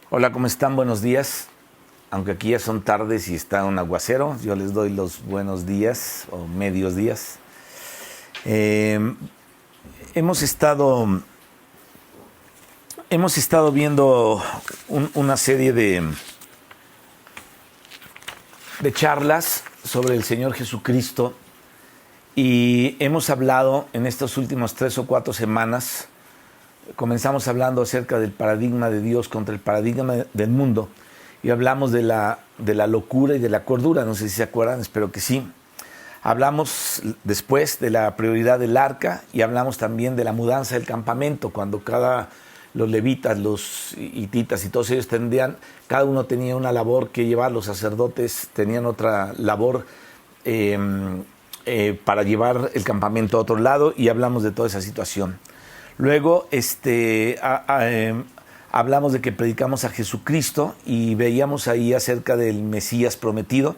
Hola, ¿cómo están? Buenos días. Aunque aquí ya son tardes y está un aguacero, yo les doy los buenos días o medios días. Eh, hemos estado viendo una serie de charlas sobre el Señor Jesucristo y hemos hablado en estas últimas 3 o 4 semanas. Comenzamos hablando acerca del paradigma de Dios contra el paradigma del mundo y hablamos de la locura y de la cordura, no sé si se acuerdan, espero que sí. Hablamos después de la prioridad del arca y hablamos también de la mudanza del campamento, cuando los levitas, los hititas y todos ellos cada uno tenía una labor que llevar, los sacerdotes tenían otra labor para llevar el campamento a otro lado, y hablamos de toda esa situación. Luego hablamos de que predicamos a Jesucristo y veíamos ahí acerca del Mesías prometido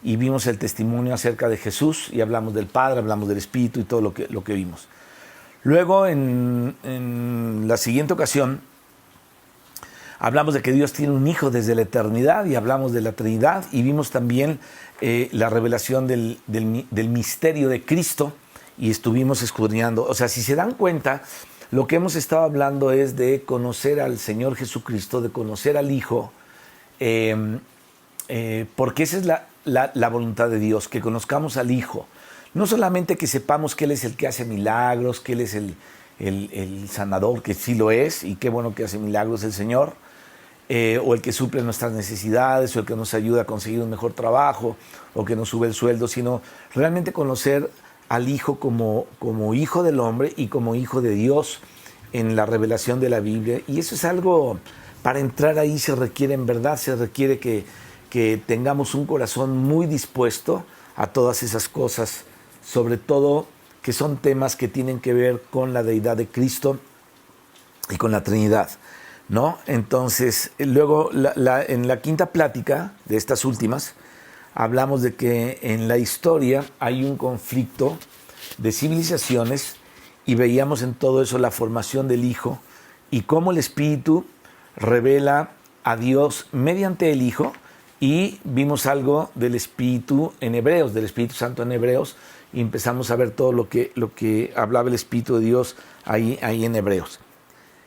y vimos el testimonio acerca de Jesús y hablamos del Padre, hablamos del Espíritu y todo lo que vimos. Luego en la siguiente ocasión hablamos de que Dios tiene un hijo desde la eternidad y hablamos de la Trinidad y vimos también la revelación del misterio de Cristo. Y estuvimos escudriñando. O sea, si se dan cuenta, lo que hemos estado hablando es de conocer al Señor Jesucristo, de conocer al Hijo, porque esa es la voluntad de Dios, que conozcamos al Hijo. No solamente que sepamos que Él es el que hace milagros, que Él es el sanador, que sí lo es, y qué bueno que hace milagros el Señor, o el que suple nuestras necesidades, o el que nos ayuda a conseguir un mejor trabajo, o que nos sube el sueldo, sino realmente conocer al Hijo como Hijo del hombre y como Hijo de Dios en la revelación de la Biblia. Y eso es algo, para entrar ahí se requiere, en verdad, se requiere que tengamos un corazón muy dispuesto a todas esas cosas, sobre todo que son temas que tienen que ver con la deidad de Cristo y con la Trinidad, ¿no? Entonces, luego en la quinta plática de estas últimas, hablamos de que en la historia hay un conflicto de civilizaciones y veíamos en todo eso la formación del Hijo y cómo el Espíritu revela a Dios mediante el Hijo, y vimos algo del Espíritu en Hebreos, del Espíritu Santo en Hebreos, y empezamos a ver todo lo que hablaba el Espíritu de Dios ahí en Hebreos.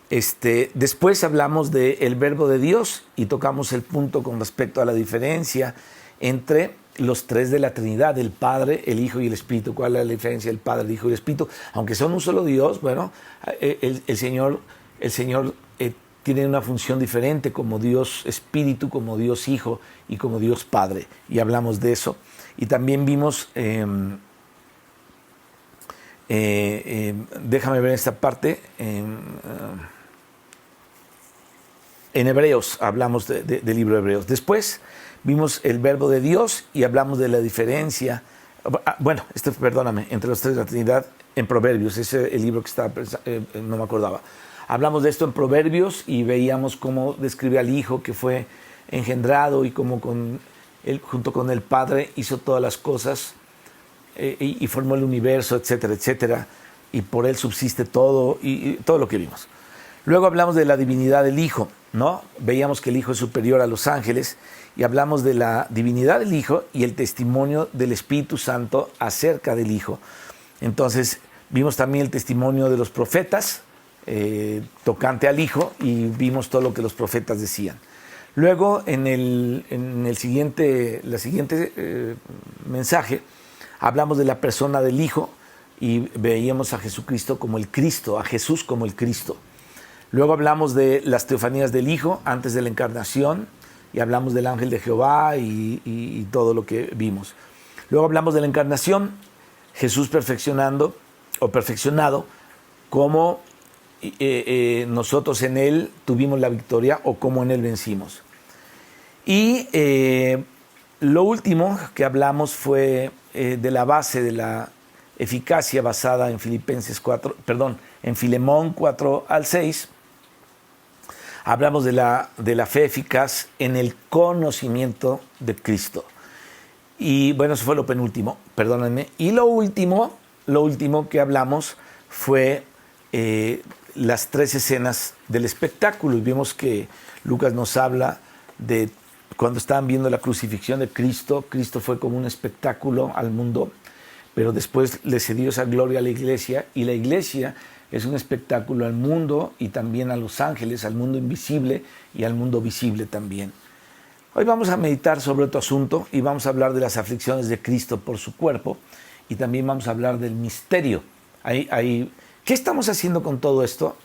Después hablamos del Verbo de Dios y tocamos el punto con respecto a la diferencia entre los tres de la Trinidad, el Padre, el Hijo y el Espíritu. ¿Cuál es la diferencia del Padre, el Hijo y el Espíritu? Aunque son un solo Dios, bueno, el Señor tiene una función diferente como Dios Espíritu, como Dios Hijo y como Dios Padre. Y hablamos de eso. Y también vimos, déjame ver esta parte, en Hebreos, hablamos del libro de Hebreos. Después vimos el Verbo de Dios y hablamos de la diferencia, entre los tres de la Trinidad en Proverbios, ese es el libro que estaba, no me acordaba. Hablamos de esto en Proverbios y veíamos cómo describe al Hijo que fue engendrado y cómo junto con el Padre hizo todas las cosas y formó el universo, etcétera, etcétera, y por Él subsiste todo y todo lo que vimos. Luego hablamos de la divinidad del Hijo, ¿no? Veíamos que el Hijo es superior a los ángeles y hablamos de la divinidad del Hijo y el testimonio del Espíritu Santo acerca del Hijo. Entonces vimos también el testimonio de los profetas tocante al Hijo y vimos todo lo que los profetas decían. Luego en el siguiente mensaje hablamos de la persona del Hijo y veíamos a Jesucristo como el Cristo, a Jesús como el Cristo. Luego hablamos de las teofanías del Hijo antes de la encarnación y hablamos del ángel de Jehová y todo lo que vimos. Luego hablamos de la encarnación, Jesús perfeccionado, cómo nosotros en Él tuvimos la victoria o cómo en Él vencimos. Y lo último que hablamos fue de la base de la eficacia basada en en Filemón 4 al 6. Hablamos de la fe eficaz en el conocimiento de Cristo. Y bueno, eso fue lo penúltimo, perdónenme. Y lo último que hablamos fue las 3 escenas del espectáculo. Y vimos que Lucas nos habla de cuando estaban viendo la crucifixión de Cristo. Cristo fue como un espectáculo al mundo, pero después le cedió esa gloria a la iglesia, y la iglesia es un espectáculo al mundo y también a los ángeles, al mundo invisible y al mundo visible también. Hoy vamos a meditar sobre otro asunto y vamos a hablar de las aflicciones de Cristo por su cuerpo, y también vamos a hablar del misterio. ¿Qué estamos haciendo con todo esto?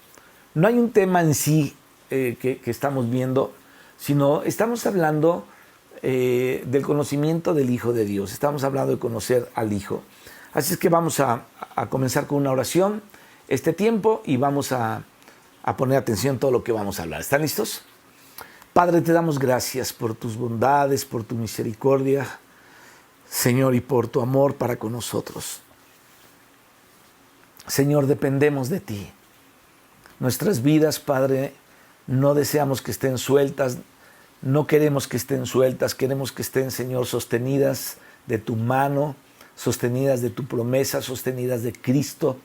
No hay un tema en sí que estamos viendo, sino estamos hablando del conocimiento del Hijo de Dios. Estamos hablando de conocer al Hijo. Así es que vamos a comenzar con una oración este tiempo y vamos a poner atención a todo lo que vamos a hablar. ¿Están listos? Padre, te damos gracias por tus bondades, por tu misericordia, Señor, y por tu amor para con nosotros. Señor, dependemos de ti. Nuestras vidas, Padre, no deseamos que estén sueltas, no queremos que estén sueltas, queremos que estén, Señor, sostenidas de tu mano, sostenidas de tu promesa, sostenidas de Cristo,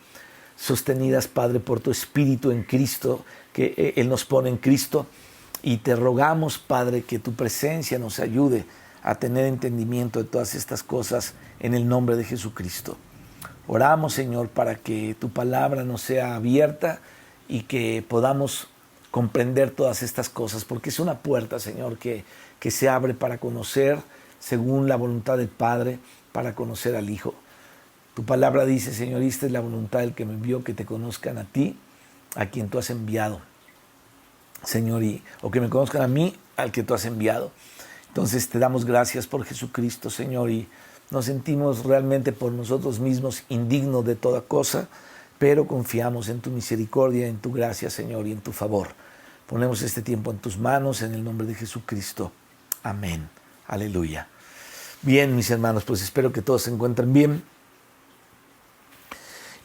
sostenidas, Padre, por tu Espíritu en Cristo, que Él nos pone en Cristo. Y te rogamos, Padre, que tu presencia nos ayude a tener entendimiento de todas estas cosas en el nombre de Jesucristo. Oramos, Señor, para que tu palabra nos sea abierta y que podamos comprender todas estas cosas, porque es una puerta, Señor, que se abre para conocer, según la voluntad del Padre, para conocer al Hijo. Tu palabra dice, Señor, esta es la voluntad del que me envió, que te conozcan a ti, a quien tú has enviado, Señor, o que me conozcan a mí, al que tú has enviado. Entonces te damos gracias por Jesucristo, Señor, y nos sentimos realmente por nosotros mismos indignos de toda cosa, pero confiamos en tu misericordia, en tu gracia, Señor, y en tu favor. Ponemos este tiempo en tus manos, en el nombre de Jesucristo. Amén. Aleluya. Bien, mis hermanos, pues espero que todos se encuentren bien.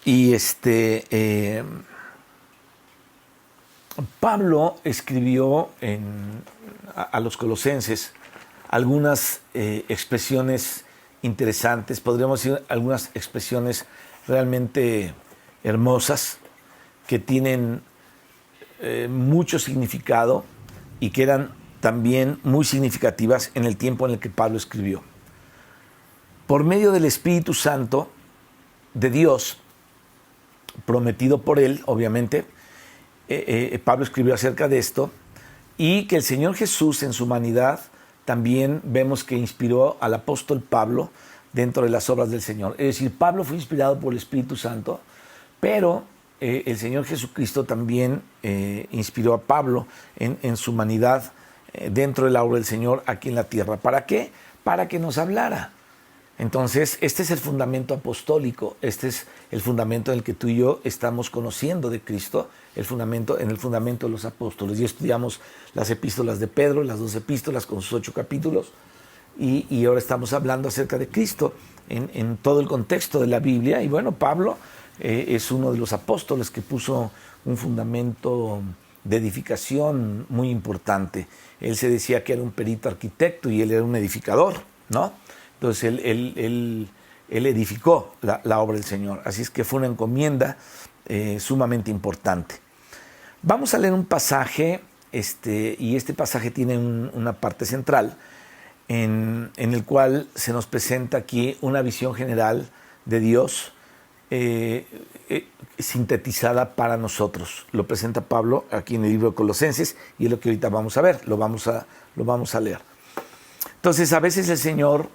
Y Pablo escribió a los colosenses algunas expresiones interesantes, podríamos decir algunas expresiones realmente hermosas que tienen mucho significado y que eran también muy significativas en el tiempo en el que Pablo escribió. Por medio del Espíritu Santo de Dios, prometido por él, obviamente, Pablo escribió acerca de esto, y que el Señor Jesús en su humanidad también vemos que inspiró al apóstol Pablo dentro de las obras del Señor. Es decir, Pablo fue inspirado por el Espíritu Santo, pero el Señor Jesucristo también inspiró a Pablo en su humanidad dentro de la obra del Señor aquí en la tierra. ¿Para qué? Para que nos hablara. Entonces, este es el fundamento apostólico, este es el fundamento en el que tú y yo estamos conociendo de Cristo, en el fundamento de los apóstoles. Y estudiamos las epístolas de Pedro, las 2 epístolas con sus 8 capítulos, y ahora estamos hablando acerca de Cristo en todo el contexto de la Biblia. Y bueno, Pablo es uno de los apóstoles que puso un fundamento de edificación muy importante. Él se decía que era un perito arquitecto y él era un edificador, ¿no? Entonces él edificó la obra del Señor. Así es que fue una encomienda sumamente importante. Vamos a leer un pasaje, y este pasaje tiene una parte central en el cual se nos presenta aquí una visión general de Dios sintetizada para nosotros. Lo presenta Pablo aquí en el libro de Colosenses, y es lo que ahorita vamos a ver, lo vamos a leer. Entonces, a veces el Señor,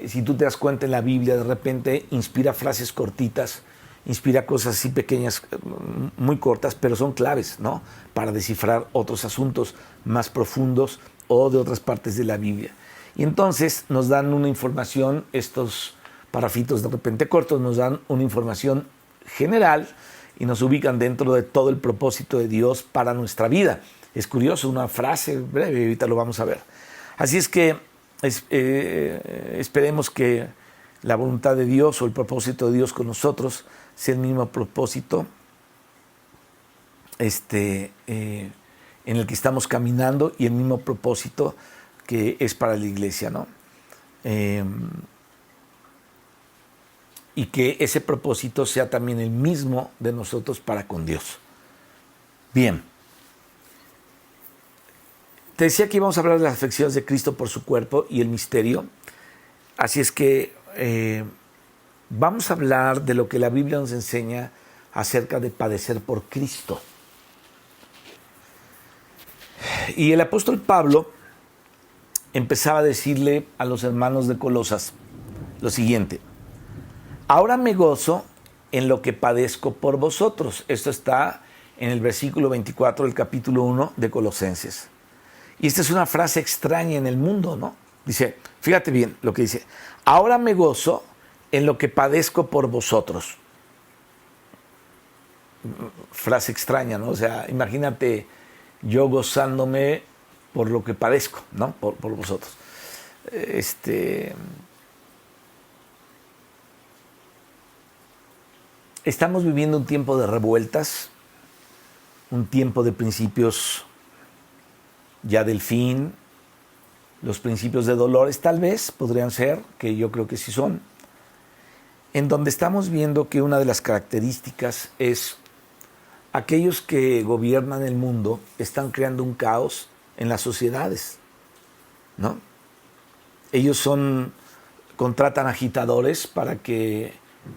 si tú te das cuenta en la Biblia, de repente inspira frases cortitas, inspira cosas así pequeñas, muy cortas, pero son claves, ¿no? Para descifrar otros asuntos más profundos o de otras partes de la Biblia. Y entonces nos dan una información, estos párrafitos de repente cortos, nos dan una información general y nos ubican dentro de todo el propósito de Dios para nuestra vida. Es curioso, una frase breve, ahorita lo vamos a ver. Así es que esperemos que la voluntad de Dios o el propósito de Dios con nosotros sea el mismo propósito en el que estamos caminando, y el mismo propósito que es para la iglesia, ¿no? y que ese propósito sea también el mismo de nosotros para con Dios. Bien. Te decía que íbamos a hablar de las aflicciones de Cristo por su cuerpo y el misterio. Así es que vamos a hablar de lo que la Biblia nos enseña acerca de padecer por Cristo. Y el apóstol Pablo empezaba a decirle a los hermanos de Colosas lo siguiente: ahora me gozo en lo que padezco por vosotros. Esto está en el versículo 24 del capítulo 1 de Colosenses. Y esta es una frase extraña en el mundo, ¿no? Dice, fíjate bien lo que dice: ahora me gozo en lo que padezco por vosotros. Frase extraña, ¿no? O sea, imagínate yo gozándome por lo que padezco, ¿no? Por vosotros. Estamos viviendo un tiempo de revueltas, un tiempo de principios ya del fin, los principios de dolores tal vez podrían ser, que yo creo que sí son, en donde estamos viendo que una de las características es aquellos que gobiernan el mundo están creando un caos en las sociedades, ¿no? Ellos contratan agitadores para que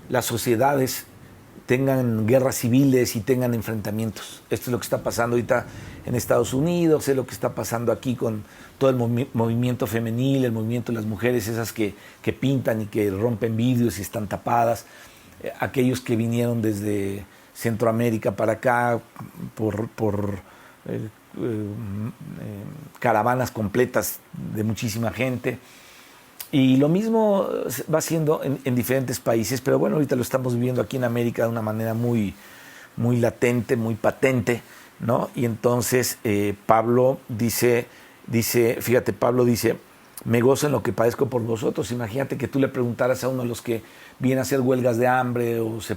las sociedades tengan guerras civiles y tengan enfrentamientos. Esto es lo que está pasando ahorita en Estados Unidos, es lo que está pasando aquí con todo el movimiento femenil, el movimiento de las mujeres, esas que pintan y que rompen vidrios y están tapadas, aquellos que vinieron desde Centroamérica para acá por caravanas completas de muchísima gente. Y lo mismo va siendo en diferentes países, pero bueno, ahorita lo estamos viviendo aquí en América de una manera muy, muy latente, muy patente, ¿no? Y entonces Pablo dice, fíjate, Pablo dice, me gozo en lo que padezco por vosotros. Imagínate que tú le preguntaras a uno de los que vienen a hacer huelgas de hambre o se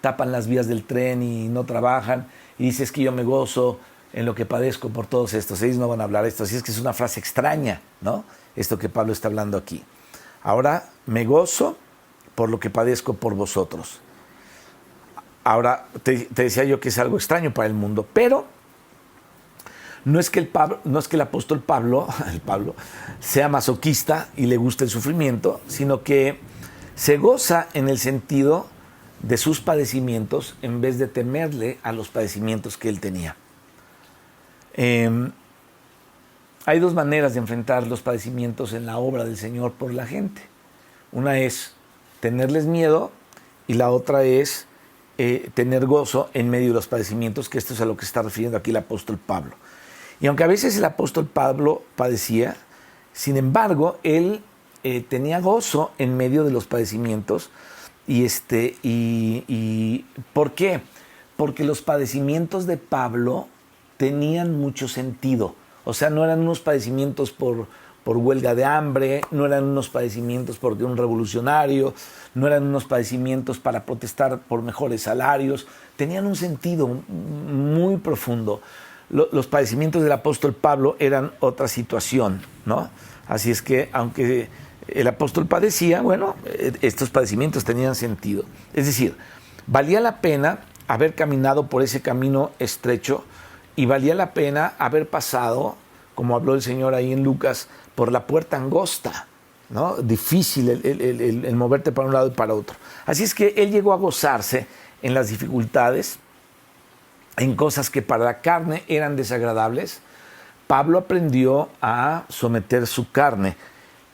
tapan las vías del tren y no trabajan, y dices que yo me gozo en lo que padezco por todos estos. Ellos no van a hablar esto, así es que es una frase extraña, ¿no? Esto que Pablo está hablando aquí. Ahora me gozo por lo que padezco por vosotros. Ahora, te decía yo que es algo extraño para el mundo, pero no es que el apóstol Pablo sea masoquista y le guste el sufrimiento, sino que se goza en el sentido de sus padecimientos en vez de temerle a los padecimientos que él tenía. Hay dos maneras de enfrentar los padecimientos en la obra del Señor por la gente. Una es tenerles miedo y la otra es tener gozo en medio de los padecimientos, que esto es a lo que se está refiriendo aquí el apóstol Pablo. Y aunque a veces el apóstol Pablo padecía, sin embargo, él tenía gozo en medio de los padecimientos. ¿Y por qué? Porque los padecimientos de Pablo tenían mucho sentido. O sea, no eran unos padecimientos por huelga de hambre, no eran unos padecimientos porque un revolucionario, no eran unos padecimientos para protestar por mejores salarios, tenían un sentido muy profundo. Los padecimientos del apóstol Pablo eran otra situación, ¿no? Así es que, aunque el apóstol padecía, bueno, estos padecimientos tenían sentido. Es decir, valía la pena haber caminado por ese camino estrecho y valía la pena haber pasado, como habló el Señor ahí en Lucas, por la puerta angosta, ¿no? Difícil el moverte para un lado y para otro. Así es que él llegó a gozarse en las dificultades, en cosas que para la carne eran desagradables. Pablo aprendió a someter su carne,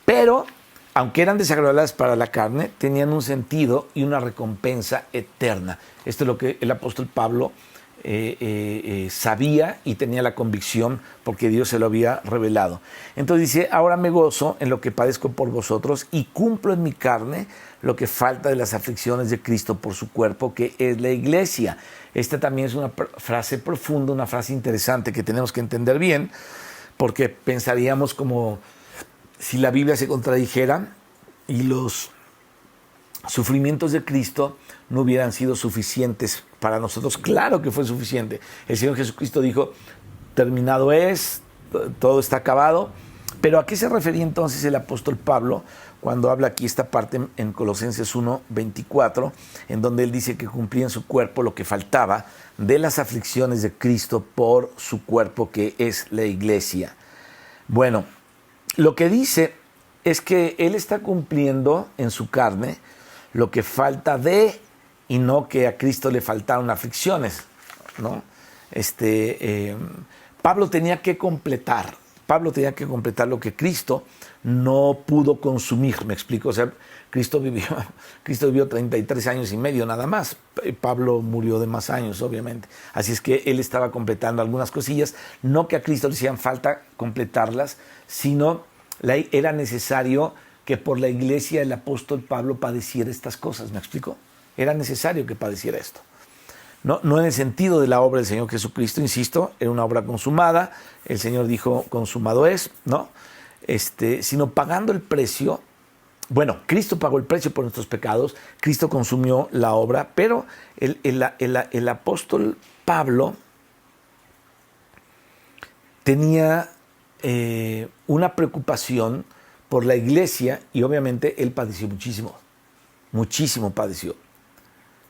pero aunque eran desagradables para la carne, tenían un sentido y una recompensa eterna. Esto es lo que el apóstol Pablo sabía y tenía la convicción porque Dios se lo había revelado. Entonces dice, ahora me gozo en lo que padezco por vosotros y cumplo en mi carne lo que falta de las aflicciones de Cristo por su cuerpo, que es la iglesia. Esta también es una frase profunda, una frase interesante que tenemos que entender bien, porque pensaríamos como si la Biblia se contradijera y los sufrimientos de Cristo no hubieran sido suficientes para nosotros. Claro que fue suficiente. El Señor Jesucristo dijo, terminado es, todo está acabado, Pero ¿a qué se refería entonces el apóstol Pablo cuando habla aquí esta parte en Colosenses 1:24, en donde él dice que cumplía en su cuerpo lo que faltaba de las aflicciones de Cristo por su cuerpo, que es la iglesia? Bueno, lo que dice es que él está cumpliendo en su carne lo que falta de, y no que a Cristo le faltaron aflicciones, ¿no? Pablo tenía que completar lo que Cristo no pudo consumir, me explico. O sea, Cristo vivió 33 años y medio nada más. Pablo murió de más años, obviamente. Así es que él estaba completando algunas cosillas, no que a Cristo le hacían falta completarlas, sino era necesario que por la iglesia el apóstol Pablo padeciera estas cosas, ¿me explico? Era necesario que padeciera esto. No en el sentido de la obra del Señor Jesucristo, insisto, era una obra consumada, el Señor dijo, consumado es, ¿no? Sino pagando el precio. Bueno, Cristo pagó el precio por nuestros pecados, Cristo consumió la obra, pero el apóstol Pablo tenía una preocupación por la iglesia y obviamente él padeció muchísimo padeció.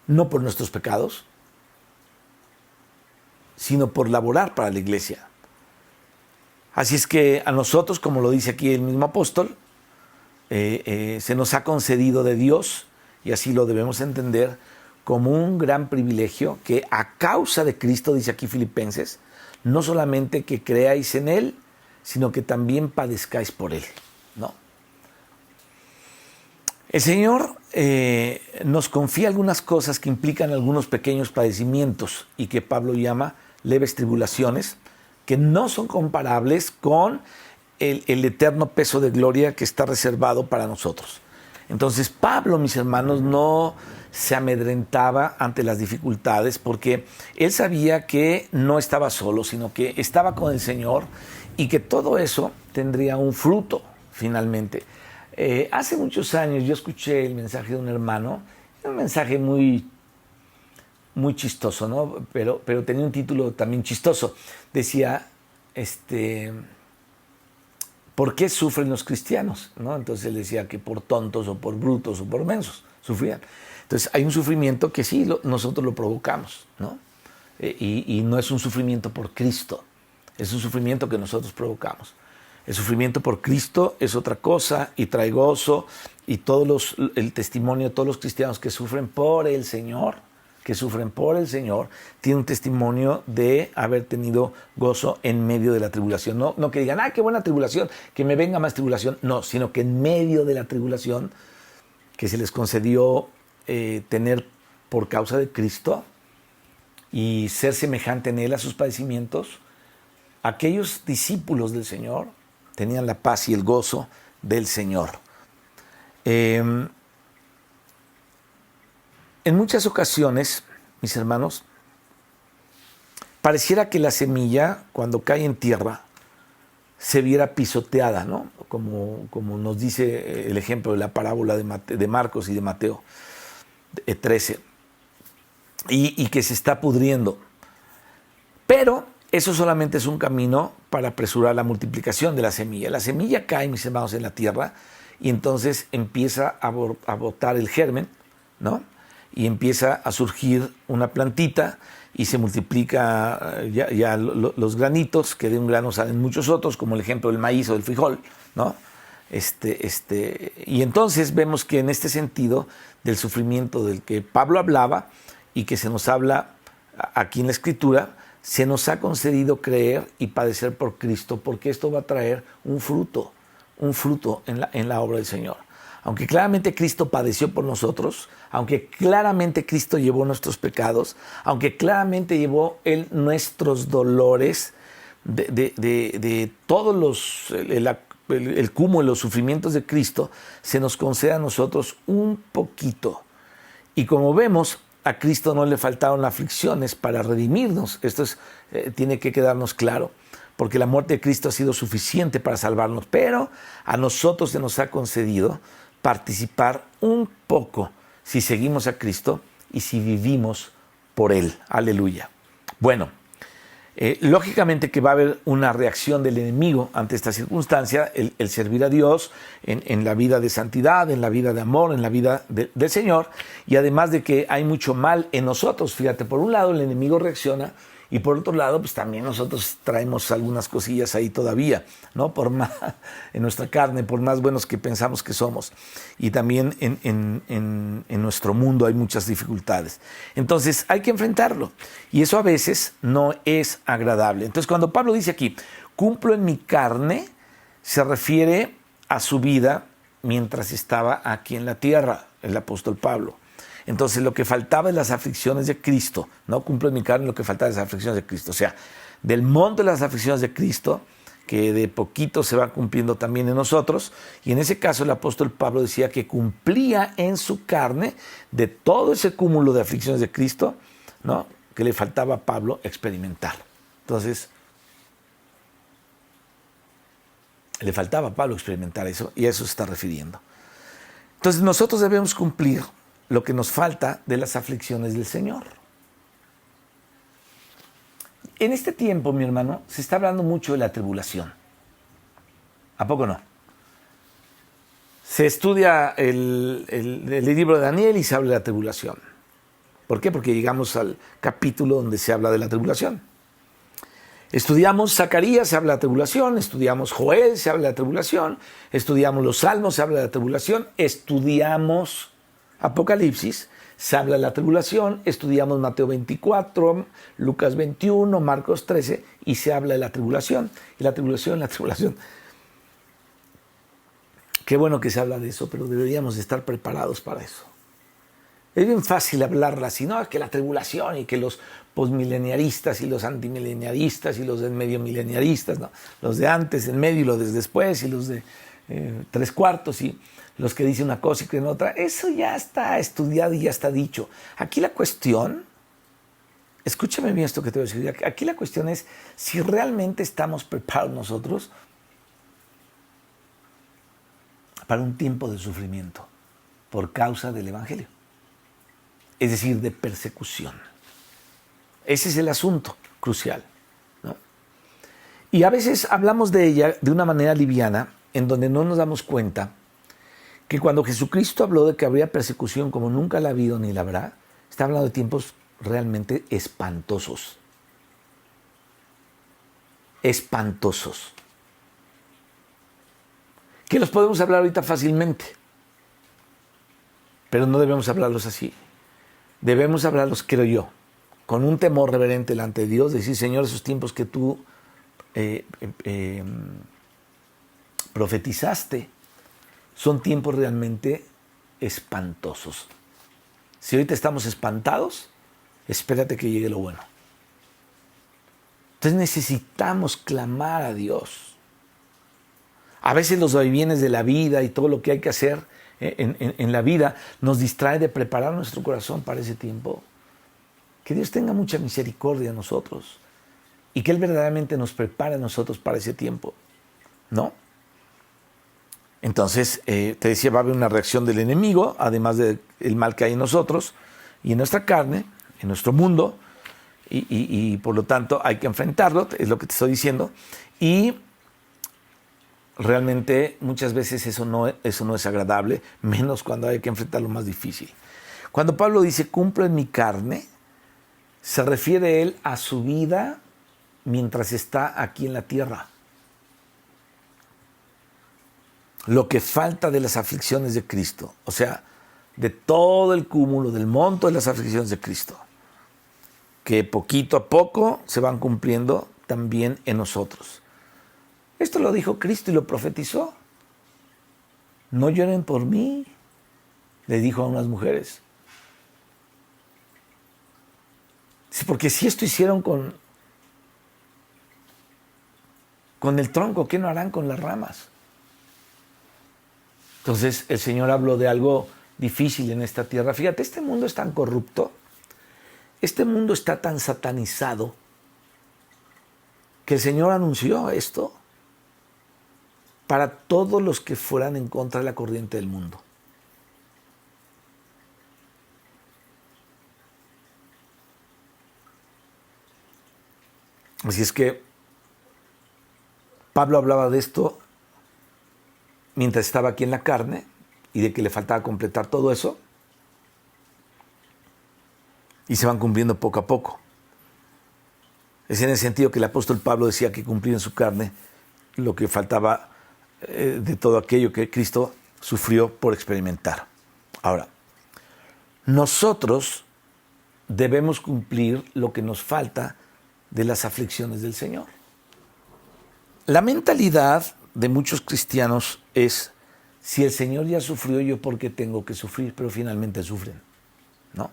No por nuestros pecados, sino por laborar para la iglesia. Así es que a nosotros, como lo dice aquí el mismo apóstol, se nos ha concedido de Dios, y así lo debemos entender, como un gran privilegio que a causa de Cristo, dice aquí Filipenses, no solamente que creáis en Él, sino que también padezcáis por Él, ¿no? El Señor nos confía algunas cosas que implican algunos pequeños padecimientos y que Pablo llama leves tribulaciones, que no son comparables con el eterno peso de gloria que está reservado para nosotros. Entonces Pablo, mis hermanos, no se amedrentaba ante las dificultades porque él sabía que no estaba solo, sino que estaba con el Señor y que todo eso tendría un fruto finalmente. Hace muchos años yo escuché el mensaje de un hermano, un mensaje muy chistoso, ¿no? Pero tenía un título también chistoso. Decía, ¿por qué sufren los cristianos? ¿No? Entonces él decía que por tontos o por brutos o por mensos sufrían. Entonces hay un sufrimiento que sí, nosotros lo provocamos, ¿no? Y no es un sufrimiento por Cristo, es un sufrimiento que nosotros provocamos. El sufrimiento por Cristo es otra cosa y trae gozo, y el testimonio de todos los cristianos que sufren por el Señor, tiene un testimonio de haber tenido gozo en medio de la tribulación. No que digan, qué buena tribulación, que me venga más tribulación. No, sino que en medio de la tribulación que se les concedió tener por causa de Cristo y ser semejante en Él a sus padecimientos, aquellos discípulos del Señor tenían la paz y el gozo del Señor. En muchas ocasiones, mis hermanos, pareciera que la semilla, cuando cae en tierra, se viera pisoteada, ¿no? Como nos dice el ejemplo de la parábola de Marcos y de Mateo 13, y que se está pudriendo. Pero eso solamente es un camino para apresurar la multiplicación de la semilla. La semilla cae, mis hermanos, en la tierra, y entonces empieza a botar el germen, ¿no? Y empieza a surgir una plantita y se multiplica ya los granitos, que de un grano salen muchos otros, como el ejemplo del maíz o del frijol, ¿no? Y entonces vemos que en este sentido del sufrimiento del que Pablo hablaba y que se nos habla aquí en la Escritura, se nos ha concedido creer y padecer por Cristo, porque esto va a traer un fruto en la obra del Señor. Aunque claramente Cristo padeció por nosotros, aunque claramente Cristo llevó nuestros pecados, aunque claramente llevó Él nuestros dolores de todos el cúmulo de los sufrimientos de Cristo, se nos concede a nosotros un poquito. Y como vemos, a Cristo no le faltaron aflicciones para redimirnos. Esto tiene que quedarnos claro, porque la muerte de Cristo ha sido suficiente para salvarnos, pero a nosotros se nos ha concedido participar un poco si seguimos a Cristo y si vivimos por Él. Aleluya. Bueno, Lógicamente que va a haber una reacción del enemigo ante esta circunstancia, el servir a Dios en la vida de santidad, en la vida de amor, en la vida del Señor, y además de que hay mucho mal en nosotros. Fíjate, por un lado el enemigo reacciona y por otro lado pues también nosotros traemos algunas cosillas ahí todavía, ¿no? Por más en nuestra carne, por más buenos que pensamos que somos, y también en nuestro mundo hay muchas dificultades. Entonces hay que enfrentarlo y eso a veces no es agradable. Entonces cuando Pablo dice aquí, cumplo en mi carne, se refiere a su vida mientras estaba aquí en la tierra, el apóstol Pablo. Entonces lo que faltaba es las aflicciones de Cristo, ¿no? Cumplo en mi carne lo que faltaba es las aflicciones de Cristo. O sea, del monte de las aflicciones de Cristo, que de poquito se van cumpliendo también en nosotros. Y en ese caso el apóstol Pablo decía que cumplía en su carne de todo ese cúmulo de aflicciones de Cristo, ¿no? Que le faltaba a Pablo experimentar. Entonces, le faltaba a Pablo experimentar eso y a eso se está refiriendo. Entonces nosotros debemos cumplir lo que nos falta de las aflicciones del Señor. En este tiempo, mi hermano, se está hablando mucho de la tribulación. ¿A poco no? Se estudia el libro de Daniel y se habla de la tribulación. ¿Por qué? Porque llegamos al capítulo donde se habla de la tribulación. Estudiamos Zacarías, se habla de la tribulación. Estudiamos Joel, se habla de la tribulación. Estudiamos los Salmos, se habla de la tribulación. Estudiamos Apocalipsis, se habla de la tribulación. Estudiamos Mateo 24, Lucas 21, Marcos 13 y se habla de la tribulación. Y la tribulación. Qué bueno que se habla de eso, pero deberíamos estar preparados para eso. Es bien fácil hablarla así, no, es que la tribulación y que los postmileniaristas y los antimileniaristas y los del medio mileniaristas, ¿no? Los de antes, en medio y los de después y los de tres cuartos y los que dicen una cosa y creen otra. Eso ya está estudiado y ya está dicho. Aquí la cuestión, escúchame bien esto que te voy a decir, aquí la cuestión es si realmente estamos preparados nosotros para un tiempo de sufrimiento por causa del Evangelio. Es decir, de persecución. Ese es el asunto crucial, ¿no? Y a veces hablamos de ella de una manera liviana, en donde no nos damos cuenta que cuando Jesucristo habló de que habría persecución como nunca la ha habido ni la habrá, está hablando de tiempos realmente espantosos. Espantosos. Que los podemos hablar ahorita fácilmente, pero no debemos hablarlos así. Debemos hablarlos, creo yo, con un temor reverente delante de Dios, decir, Señor, esos tiempos que tú profetizaste son tiempos realmente espantosos. Si ahorita estamos espantados, espérate que llegue lo bueno. Entonces necesitamos clamar a Dios. A veces los vaivienes de la vida y todo lo que hay que hacer en la vida nos distrae de preparar nuestro corazón para ese tiempo. Que Dios tenga mucha misericordia de nosotros y que Él verdaderamente nos prepare a nosotros para ese tiempo, ¿no? Entonces, te decía, va a haber una reacción del enemigo, además del mal que hay en nosotros y en nuestra carne, en nuestro mundo, y por lo tanto hay que enfrentarlo, es lo que te estoy diciendo, y realmente muchas veces eso no es agradable, menos cuando hay que enfrentar lo más difícil. Cuando Pablo dice, cumplo en mi carne, se refiere él a su vida mientras está aquí en la tierra. Lo que falta de las aflicciones de Cristo, o sea, de todo el cúmulo, del monto de las aflicciones de Cristo, que poquito a poco se van cumpliendo también en nosotros. Esto lo dijo Cristo y lo profetizó. No lloren por mí, le dijo a unas mujeres. Porque si esto hicieron con el tronco, ¿qué no harán con las ramas? Entonces el Señor habló de algo difícil en esta tierra. Fíjate, este mundo es tan corrupto, este mundo está tan satanizado, que el Señor anunció esto para todos los que fueran en contra de la corriente del mundo. Así es que Pablo hablaba de esto mientras estaba aquí en la carne y de que le faltaba completar todo eso. Y se van cumpliendo poco a poco. Es en el sentido que el apóstol Pablo decía que cumplía en su carne lo que faltaba de todo aquello que Cristo sufrió por experimentar. Ahora, nosotros debemos cumplir lo que nos falta de las aflicciones del Señor. La mentalidad de muchos cristianos es, si el Señor ya sufrió, yo por qué tengo que sufrir, pero finalmente sufren, ¿no?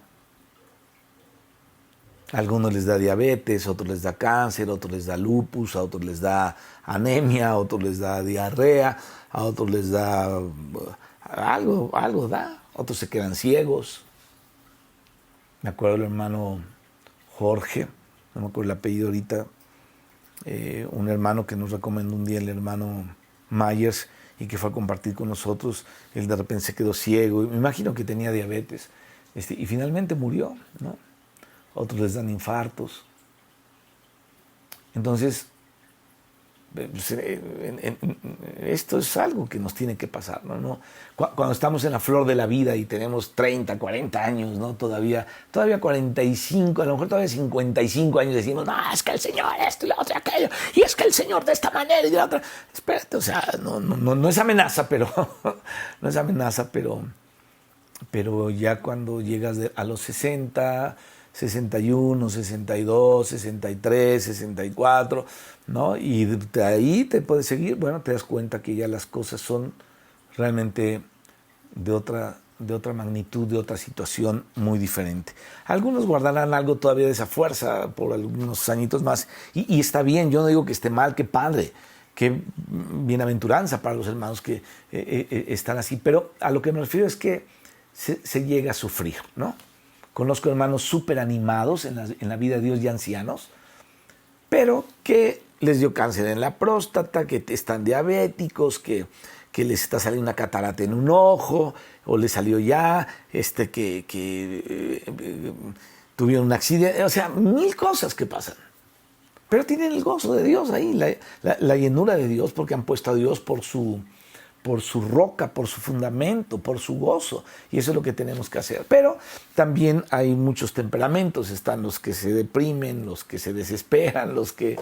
A algunos les da diabetes, a otros les da cáncer, a otros les da lupus, a otros les da anemia, a otros les da diarrea, a otros les da algo da, otros se quedan ciegos. Me acuerdo del hermano Jorge, no me acuerdo el apellido ahorita, un hermano que nos recomendó un día, el hermano Myers, y que fue a compartir con nosotros. Él de repente se quedó ciego, me imagino que tenía diabetes, y finalmente murió, ¿no? Otros les dan infartos. Entonces, esto es algo que nos tiene que pasar, ¿no? Cuando estamos en la flor de la vida y tenemos 30, 40 años, ¿no? Todavía 45, a lo mejor todavía 55 años, decimos, no, es que el Señor esto y lo otro y aquello, y es que el Señor de esta manera y de la otra. Espérate, o sea, no es amenaza, pero no es amenaza, pero ya cuando llegas a los 60, 61, 62, 63, 64, ¿no? Y de ahí te puedes seguir, bueno, te das cuenta que ya las cosas son realmente de otra magnitud, de otra situación muy diferente. Algunos guardarán algo todavía de esa fuerza por algunos añitos más, y está bien, yo no digo que esté mal, qué padre, qué bienaventuranza para los hermanos que están así, pero a lo que me refiero es que se llega a sufrir, ¿no? Conozco hermanos súper animados en la vida de Dios y ancianos, pero que les dio cáncer en la próstata, que están diabéticos, que les está saliendo una catarata en un ojo, o les salió ya, tuvieron un accidente, o sea, mil cosas que pasan. Pero tienen el gozo de Dios ahí, la llenura de Dios, porque han puesto a Dios por su roca, por su fundamento, por su gozo. Y eso es lo que tenemos que hacer. Pero también hay muchos temperamentos. Están los que se deprimen, los que se desesperan, los que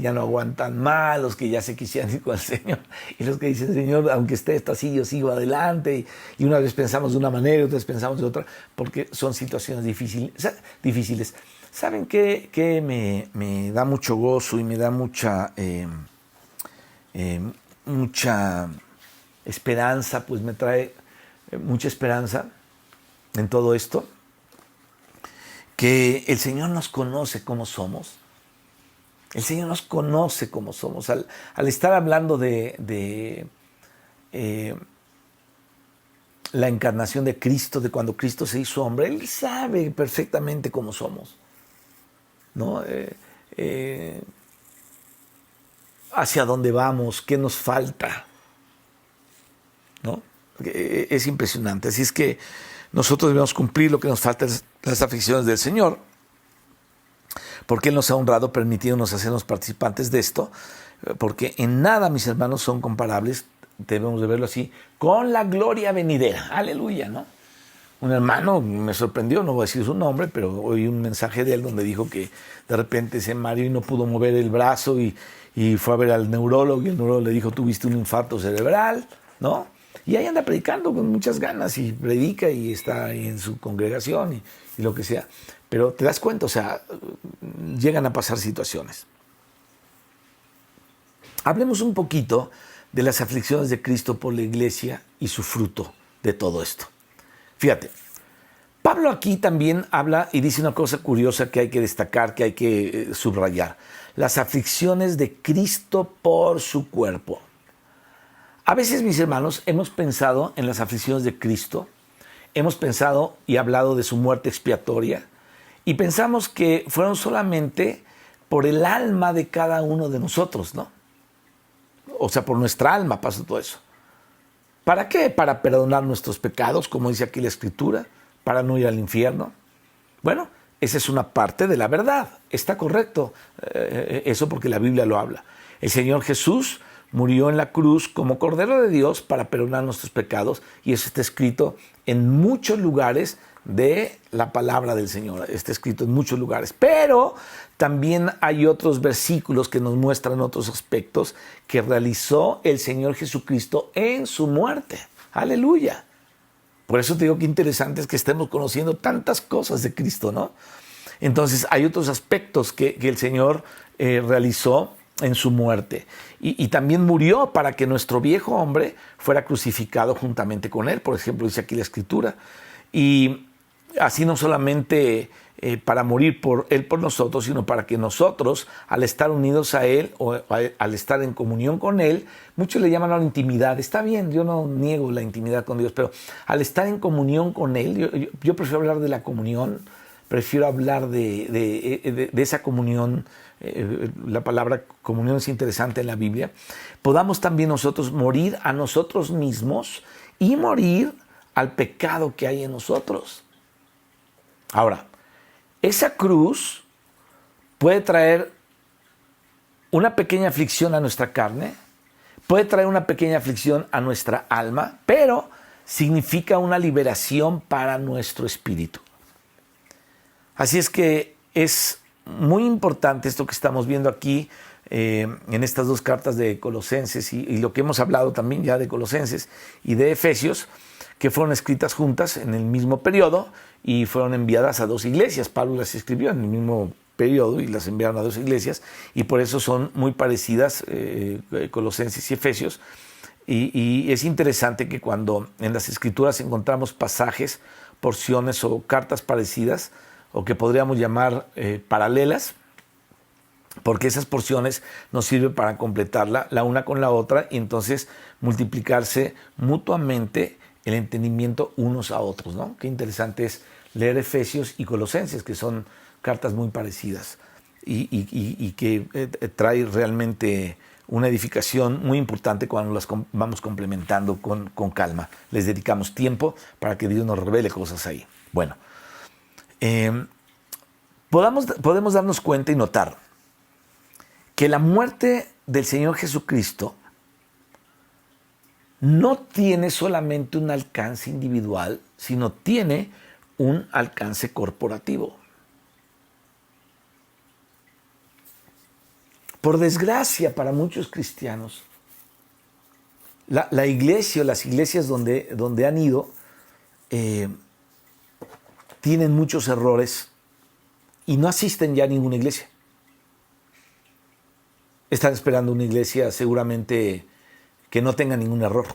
ya no aguantan más, los que ya se quisieran ir con el Señor. Y los que dicen, Señor, aunque esté esto así, yo sigo adelante. Y una vez pensamos de una manera y otra vez pensamos de otra, porque son situaciones difíciles. ¿Saben qué me da mucho gozo y me da mucha esperanza, pues me trae mucha esperanza en todo esto? Que el Señor nos conoce como somos. El Señor nos conoce como somos. Al estar hablando de la encarnación de Cristo, de cuando Cristo se hizo hombre, Él sabe perfectamente cómo somos, ¿no? Hacia dónde vamos, qué nos falta, ¿no? Es impresionante. Así es que nosotros debemos cumplir lo que nos falta, las aflicciones del Señor, porque Él nos ha honrado permitiéndonos hacernos participantes de esto, porque en nada, mis hermanos, son comparables, debemos de verlo así, con la gloria venidera. Aleluya, ¿no? Un hermano me sorprendió, no voy a decir su nombre, pero oí un mensaje de él donde dijo que de repente se mareó y no pudo mover el brazo y fue a ver al neurólogo, y el neurólogo le dijo, tuviste un infarto cerebral, ¿no? Y ahí anda predicando con muchas ganas y predica y está ahí en su congregación y lo que sea. Pero te das cuenta, o sea, llegan a pasar situaciones. Hablemos un poquito de las aflicciones de Cristo por la iglesia y su fruto de todo esto. Fíjate, Pablo aquí también habla y dice una cosa curiosa que hay que destacar, que hay que subrayar. Las aflicciones de Cristo por su cuerpo. A veces, mis hermanos, hemos pensado en las aflicciones de Cristo, hemos pensado y hablado de su muerte expiatoria, y pensamos que fueron solamente por el alma de cada uno de nosotros, ¿no? O sea, por nuestra alma pasó todo eso. ¿Para qué? Para perdonar nuestros pecados, como dice aquí la Escritura, para no ir al infierno. Bueno, esa es una parte de la verdad. Está correcto eso porque la Biblia lo habla. El Señor Jesús murió en la cruz como Cordero de Dios para perdonar nuestros pecados, y eso está escrito en muchos lugares de la palabra del Señor. Está escrito en muchos lugares. Pero también hay otros versículos que nos muestran otros aspectos que realizó el Señor Jesucristo en su muerte. ¡Aleluya! Por eso te digo que interesante es que estemos conociendo tantas cosas de Cristo, ¿no? Entonces hay otros aspectos que el Señor realizó en su muerte. Y también murió para que nuestro viejo hombre fuera crucificado juntamente con él. Por ejemplo, dice aquí la Escritura. Y así no solamente para morir por él por nosotros, sino para que nosotros, al estar unidos a él o al estar en comunión con él, muchos le llaman a la intimidad. Está bien, yo no niego la intimidad con Dios, pero al estar en comunión con él, yo prefiero hablar de la comunión, prefiero hablar de esa comunión. La palabra comunión es interesante en la Biblia. Podamos también nosotros morir a nosotros mismos y morir al pecado que hay en nosotros. Ahora, esa cruz puede traer una pequeña aflicción a nuestra carne, puede traer una pequeña aflicción a nuestra alma, pero significa una liberación para nuestro espíritu. Así es que es muy importante esto que estamos viendo aquí en estas dos cartas de Colosenses y lo que hemos hablado también ya de Colosenses y de Efesios, que fueron escritas juntas en el mismo periodo y fueron enviadas a dos iglesias. Pablo las escribió en el mismo periodo y las enviaron a dos iglesias, y por eso son muy parecidas Colosenses y Efesios. Y es interesante que cuando en las Escrituras encontramos pasajes, porciones o cartas parecidas, o que podríamos llamar paralelas, porque esas porciones nos sirven para completarla la una con la otra y entonces multiplicarse mutuamente el entendimiento unos a otros, ¿no? Qué interesante es leer Efesios y Colosenses, que son cartas muy parecidas y que trae realmente una edificación muy importante cuando las vamos complementando con calma. Les dedicamos tiempo para que Dios nos revele cosas ahí. Bueno, podemos darnos cuenta y notar que la muerte del Señor Jesucristo no tiene solamente un alcance individual, sino tiene un alcance corporativo. Por desgracia para muchos cristianos, la iglesia o las iglesias donde han ido tienen muchos errores y no asisten ya a ninguna iglesia. Están esperando una iglesia seguramente que no tenga ningún error.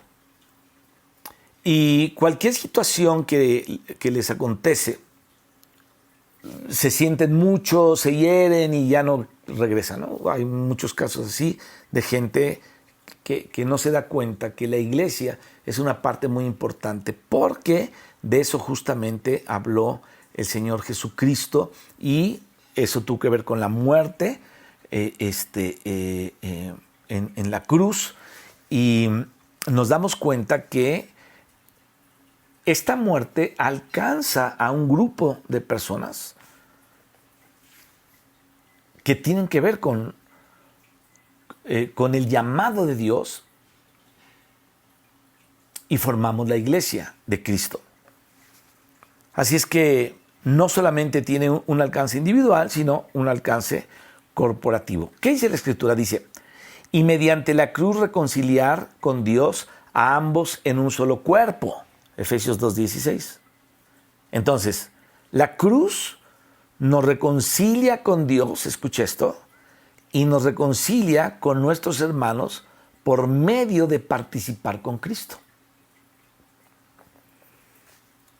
Y cualquier situación que les acontece, se sienten mucho, se hieren y ya no regresan, ¿no? Hay muchos casos así de gente que no se da cuenta que la iglesia es una parte muy importante, porque de eso justamente habló el Señor Jesucristo, y eso tuvo que ver con la muerte en la cruz, y nos damos cuenta que esta muerte alcanza a un grupo de personas que tienen que ver con el llamado de Dios, y formamos la iglesia de Cristo. Así es que no solamente tiene un alcance individual, sino un alcance corporativo. ¿Qué dice la Escritura? Dice: y mediante la cruz reconciliar con Dios a ambos en un solo cuerpo. Efesios 2:16. Entonces, la cruz nos reconcilia con Dios, escucha esto, y nos reconcilia con nuestros hermanos por medio de participar con Cristo.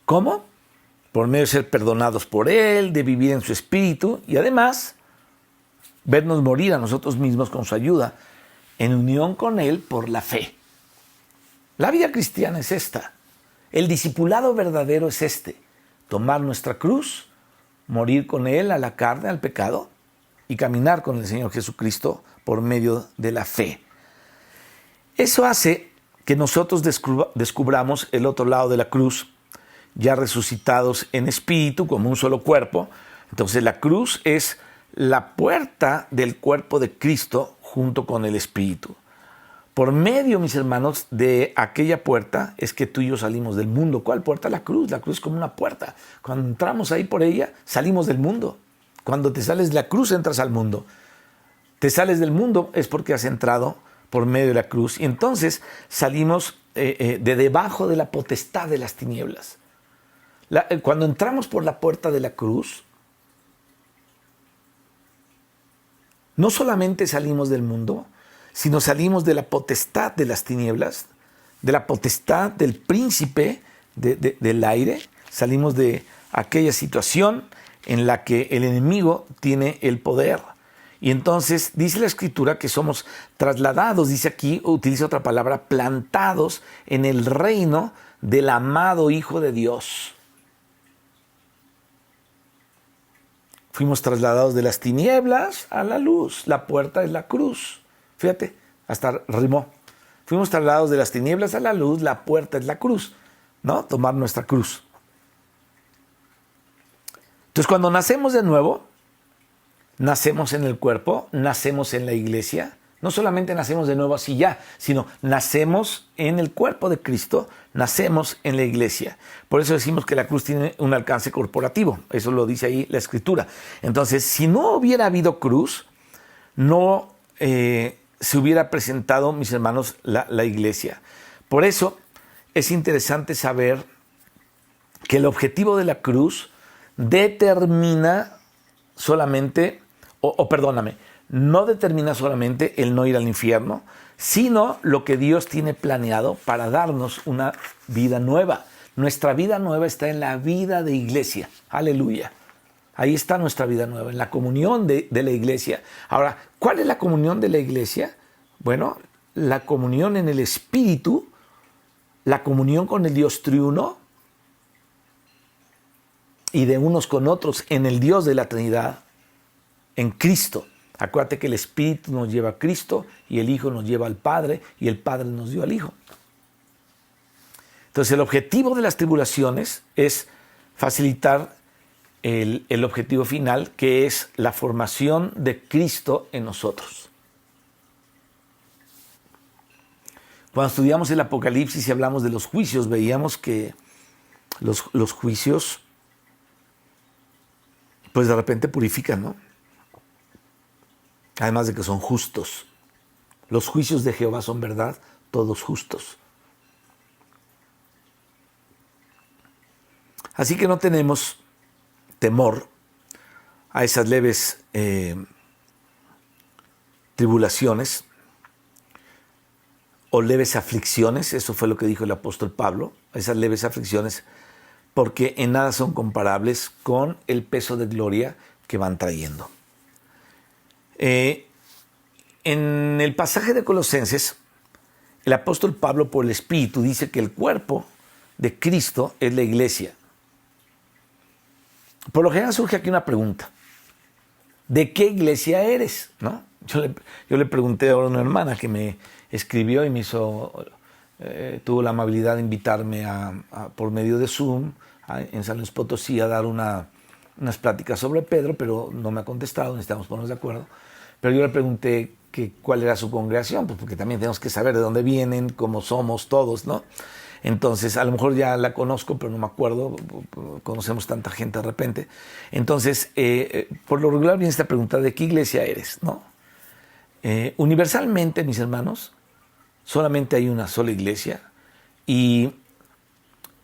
¿Cómo? Por medio de ser perdonados por Él, de vivir en su espíritu y además vernos morir a nosotros mismos con su ayuda, en unión con Él por la fe. La vida cristiana es esta. El discipulado verdadero es este: tomar nuestra cruz, morir con Él a la carne, al pecado, y caminar con el Señor Jesucristo por medio de la fe. Eso hace que nosotros descubramos el otro lado de la cruz, ya resucitados en espíritu como un solo cuerpo, Entonces la cruz es la puerta del cuerpo de Cristo junto con el Espíritu. Por medio, mis hermanos, de aquella puerta es que tú y yo salimos del mundo. ¿Cuál puerta? La cruz. La cruz es como una puerta. Cuando entramos ahí por ella, salimos del mundo. Cuando te sales de la cruz, entras al mundo. Te sales del mundo es porque has entrado por medio de la cruz. Y entonces salimos de debajo de la potestad de las tinieblas. Cuando entramos por la puerta de la cruz, no solamente salimos del mundo, sino salimos de la potestad de las tinieblas, de la potestad del príncipe del aire, salimos de aquella situación en la que el enemigo tiene el poder. Y entonces dice la Escritura que somos trasladados, dice aquí, utiliza otra palabra, plantados en el reino del amado Hijo de Dios. Fuimos trasladados de las tinieblas a la luz. La puerta es la cruz. Fíjate, hasta rimó. Fuimos trasladados de las tinieblas a la luz, la puerta es la cruz, ¿no? Tomar nuestra cruz. Entonces, cuando nacemos de nuevo, nacemos en el cuerpo, nacemos en la iglesia. No solamente nacemos de nuevo así ya, sino nacemos en el cuerpo de Cristo, nacemos en la iglesia. Por eso decimos que la cruz tiene un alcance corporativo. Eso lo dice ahí la Escritura. Entonces, si no hubiera habido cruz, no se hubiera presentado, mis hermanos, la iglesia. Por eso es interesante saber que el objetivo de la cruz determina solamente, no determina solamente el no ir al infierno, sino lo que Dios tiene planeado para darnos una vida nueva. Nuestra vida nueva está en la vida de iglesia. Aleluya. Ahí está nuestra vida nueva, en la comunión de la iglesia. Ahora, ¿cuál es la comunión de la iglesia? Bueno, la comunión en el Espíritu, la comunión con el Dios triuno y de unos con otros en el Dios de la Trinidad, en Cristo. Acuérdate que el Espíritu nos lleva a Cristo y el Hijo nos lleva al Padre y el Padre nos dio al Hijo. Entonces, el objetivo de las tribulaciones es facilitar el objetivo final, que es la formación de Cristo en nosotros. Cuando estudiamos el Apocalipsis y hablamos de los juicios, veíamos que los juicios, pues de repente purifican, ¿no? Además de que son justos. Los juicios de Jehová son verdad, todos justos. Así que no tenemos temor a esas leves tribulaciones o leves aflicciones, eso fue lo que dijo el apóstol Pablo, esas leves aflicciones, porque en nada son comparables con el peso de gloria que van trayendo. En el pasaje de Colosenses, el apóstol Pablo por el Espíritu dice que el cuerpo de Cristo es la iglesia. Por lo general surge aquí una pregunta. ¿De qué iglesia eres? ¿No? Yo le pregunté a una hermana que me escribió y me tuvo la amabilidad de invitarme por medio de Zoom en San Luis Potosí a dar unas pláticas sobre Pedro, pero no me ha contestado, necesitamos ponernos de acuerdo. Pero yo le pregunté cuál era su congregación, pues porque también tenemos que saber de dónde vienen, cómo somos todos, ¿no? Entonces, a lo mejor ya la conozco, pero no me acuerdo, conocemos tanta gente de repente. Entonces, por lo regular viene esta pregunta, ¿de qué iglesia eres? ¿No? Universalmente, mis hermanos, solamente hay una sola iglesia y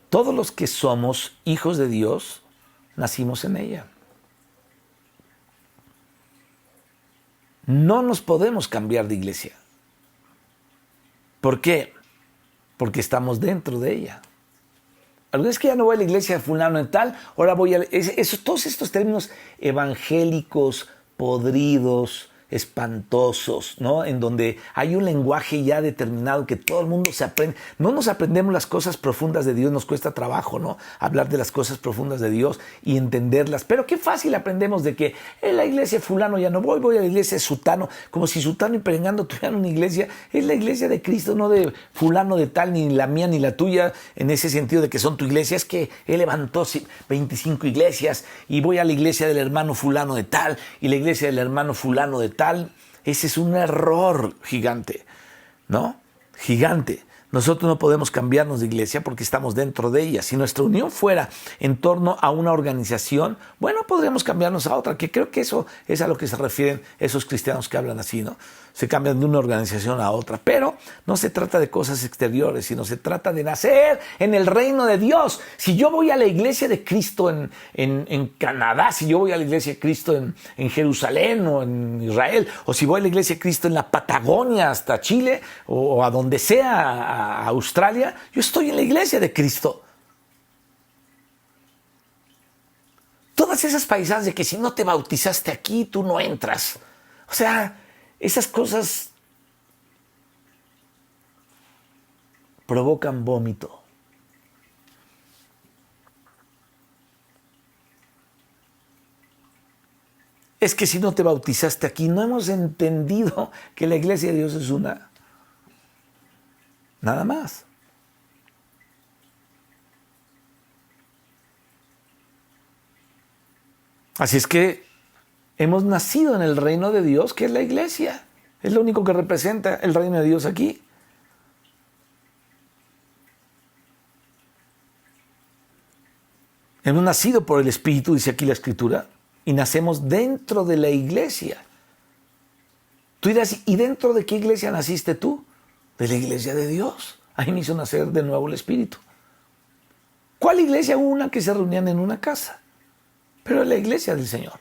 todos los que somos hijos de Dios nacimos en ella. No nos podemos cambiar de iglesia. ¿Por qué? Porque estamos dentro de ella. Alguna vez que ya no voy a la iglesia de fulano en tal, ahora voy a... todos estos términos evangélicos, podridos, espantosos, ¿no? En donde hay un lenguaje ya determinado que todo el mundo se aprende. No nos aprendemos las cosas profundas de Dios, nos cuesta trabajo, ¿no? Hablar de las cosas profundas de Dios y entenderlas. Pero qué fácil aprendemos de que en la iglesia de fulano ya no voy a la iglesia de sutano, como si sutano y perengano tuvieran una iglesia. Es la iglesia de Cristo, no de fulano de tal, ni la mía ni la tuya, en ese sentido de que son tu iglesia. Es que él levantó 25 iglesias y voy a la iglesia del hermano fulano de tal y la iglesia del hermano fulano de tal. Ese es un error gigante, ¿no? Gigante. Nosotros no podemos cambiarnos de iglesia porque estamos dentro de ella. Si nuestra unión fuera en torno a una organización, bueno, podríamos cambiarnos a otra, que creo que eso es a lo que se refieren esos cristianos que hablan así, ¿no? Se cambian de una organización a otra. Pero no se trata de cosas exteriores, sino se trata de nacer en el reino de Dios. Si yo voy a la iglesia de Cristo en Canadá, si yo voy a la iglesia de Cristo en Jerusalén o en Israel, o si voy a la iglesia de Cristo en la Patagonia hasta Chile o a donde sea, a Australia, yo estoy en la iglesia de Cristo. Todas esas paisadas de que si no te bautizaste aquí, tú no entras. O sea, esas cosas provocan vómito. Es que si no te bautizaste aquí, no hemos entendido que la iglesia de Dios es una. Nada más. Así es que hemos nacido en el reino de Dios, que es la iglesia. Es lo único que representa el reino de Dios aquí. Hemos nacido por el Espíritu, dice aquí la Escritura, y nacemos dentro de la iglesia. Tú dirás, ¿y dentro de qué iglesia naciste tú? De la iglesia de Dios. Ahí me hizo nacer de nuevo el Espíritu. ¿Cuál iglesia? Una que se reunían en una casa. Pero es la iglesia del Señor.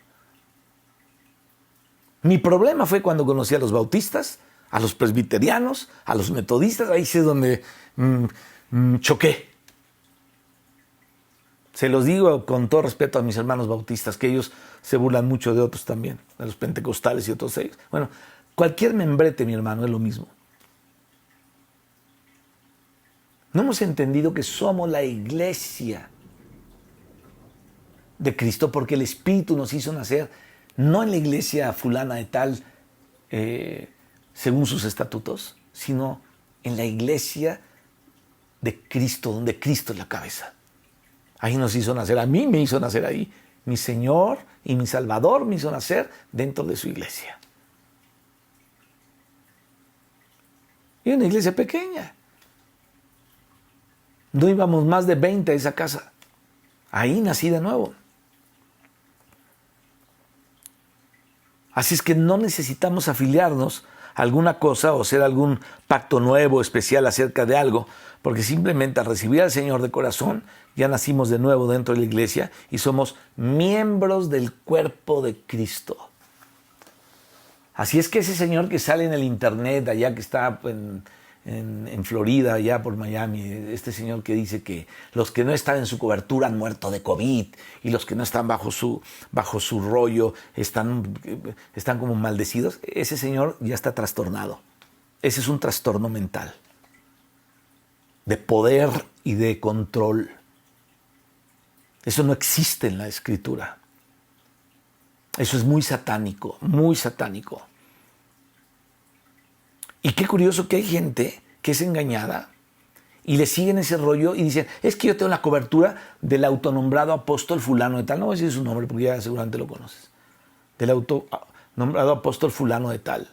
Mi problema fue cuando conocí a los bautistas, a los presbiterianos, a los metodistas. Ahí es donde choqué. Se los digo con todo respeto a mis hermanos bautistas, que ellos se burlan mucho de otros también, de los pentecostales y otros ellos. Bueno, cualquier membrete, mi hermano, es lo mismo. No hemos entendido que somos la iglesia de Cristo porque el Espíritu nos hizo nacer no en la iglesia fulana de tal, según sus estatutos, sino en la iglesia de Cristo, donde Cristo es la cabeza. Ahí nos hizo nacer, a mí me hizo nacer ahí. Mi Señor y mi Salvador me hizo nacer dentro de su iglesia. Y una iglesia pequeña. No íbamos más de 20 a esa casa. Ahí nací de nuevo. Así es que no necesitamos afiliarnos a alguna cosa o hacer algún pacto nuevo, especial acerca de algo, porque simplemente al recibir al Señor de corazón, ya nacimos de nuevo dentro de la iglesia y somos miembros del cuerpo de Cristo. Así es que ese señor que sale en el internet, allá que está en Florida, allá por Miami, este señor que dice que los que no están en su cobertura han muerto de COVID y los que no están bajo su rollo están como maldecidos, ese señor ya está trastornado. Ese es un trastorno mental, de poder y de control. Eso no existe en la Escritura. Eso es muy satánico, muy satánico. Y qué curioso que hay gente que es engañada y le siguen ese rollo y dicen, es que yo tengo la cobertura del autonombrado apóstol fulano de tal. No voy a decir su nombre porque ya seguramente lo conoces. Del autonombrado apóstol fulano de tal.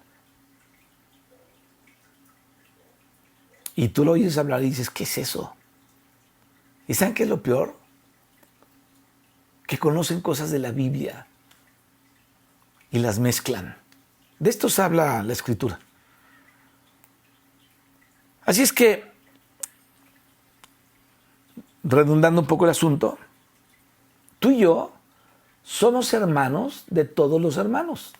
Y tú lo oyes hablar y dices, ¿qué es eso? ¿Y saben qué es lo peor? Que conocen cosas de la Biblia y las mezclan. De esto se habla la Escritura. Así es que, redundando un poco el asunto, tú y yo somos hermanos de todos los hermanos.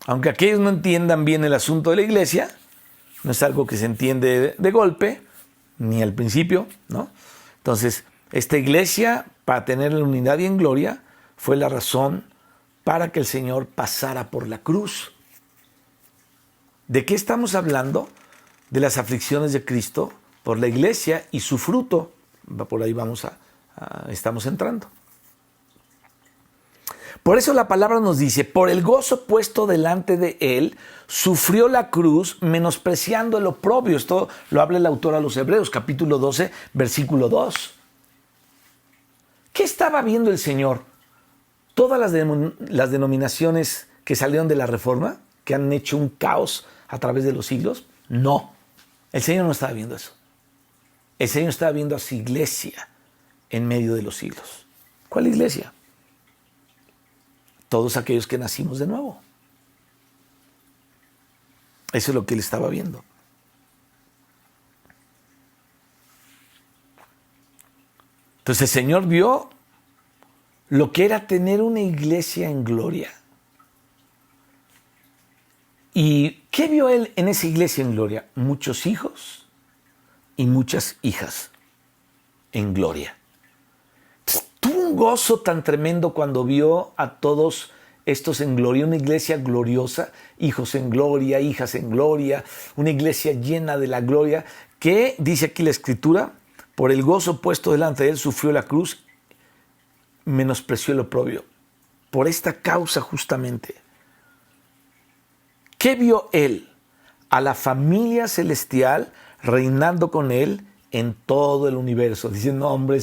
Aunque aquellos no entiendan bien el asunto de la iglesia, no es algo que se entiende de golpe, ni al principio, ¿no? Entonces, esta iglesia, para tener la unidad y en gloria, fue la razón para que el Señor pasara por la cruz. ¿De qué estamos hablando? De las aflicciones de Cristo por la iglesia y su fruto. Por ahí estamos entrando. Por eso la palabra nos dice, por el gozo puesto delante de él, sufrió la cruz, menospreciando el oprobio. Esto lo habla el autor a los Hebreos, capítulo 12, versículo 2. ¿Qué estaba viendo el Señor? Todas las denominaciones que salieron de la Reforma, que han hecho un caos a través de los siglos, no. El Señor no estaba viendo eso. El Señor estaba viendo a su iglesia en medio de los siglos. ¿Cuál iglesia? Todos aquellos que nacimos de nuevo. Eso es lo que él estaba viendo. Entonces el Señor vio lo que era tener una iglesia en gloria. ¿Y qué vio él en esa iglesia en gloria? Muchos hijos y muchas hijas en gloria. Tuvo un gozo tan tremendo cuando vio a todos estos en gloria, una iglesia gloriosa, hijos en gloria, hijas en gloria, una iglesia llena de la gloria, que dice aquí la Escritura, por el gozo puesto delante de él sufrió la cruz, menospreció el oprobio. Por esta causa justamente. ¿Qué vio él? A la familia celestial reinando con él en todo el universo, diciendo, no, hombre,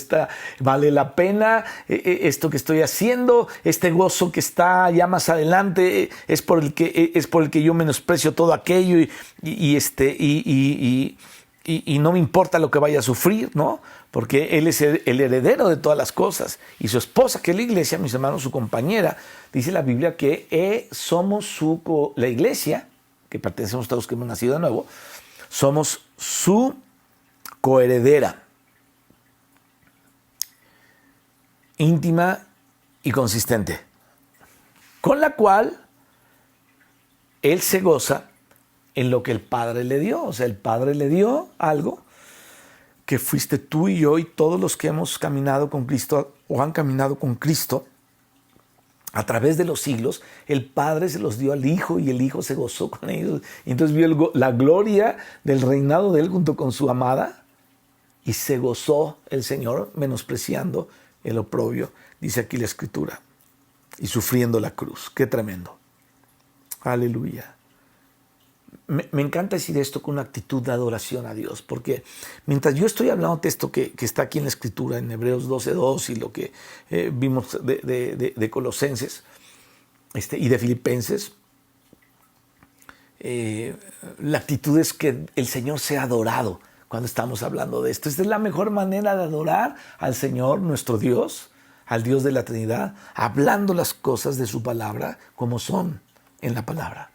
vale la pena esto que estoy haciendo, este gozo que está ya más adelante es por el que yo menosprecio todo aquello y no me importa lo que vaya a sufrir, ¿no? Porque él es el heredero de todas las cosas. Y su esposa, que es la iglesia, mis hermanos, su compañera, dice la Biblia que somos la iglesia, que pertenecemos todos los que hemos nacido de nuevo, somos su coheredera, íntima y consistente, con la cual él se goza en lo que el Padre le dio. O sea, el Padre le dio algo que fuiste tú y yo y todos los que hemos caminado con Cristo o han caminado con Cristo a través de los siglos. El Padre se los dio al Hijo y el Hijo se gozó con ellos. Y entonces vio la gloria del reinado de él junto con su amada y se gozó el Señor menospreciando el oprobio, dice aquí la Escritura, y sufriendo la cruz. Qué tremendo. Aleluya. Me encanta decir esto con una actitud de adoración a Dios, porque mientras yo estoy hablando de esto que está aquí en la Escritura, en Hebreos 12:2 y lo que vimos de Colosenses y de Filipenses, la actitud es que el Señor sea adorado cuando estamos hablando de esto. Esta es la mejor manera de adorar al Señor, nuestro Dios, al Dios de la Trinidad, hablando las cosas de su palabra como son en la palabra.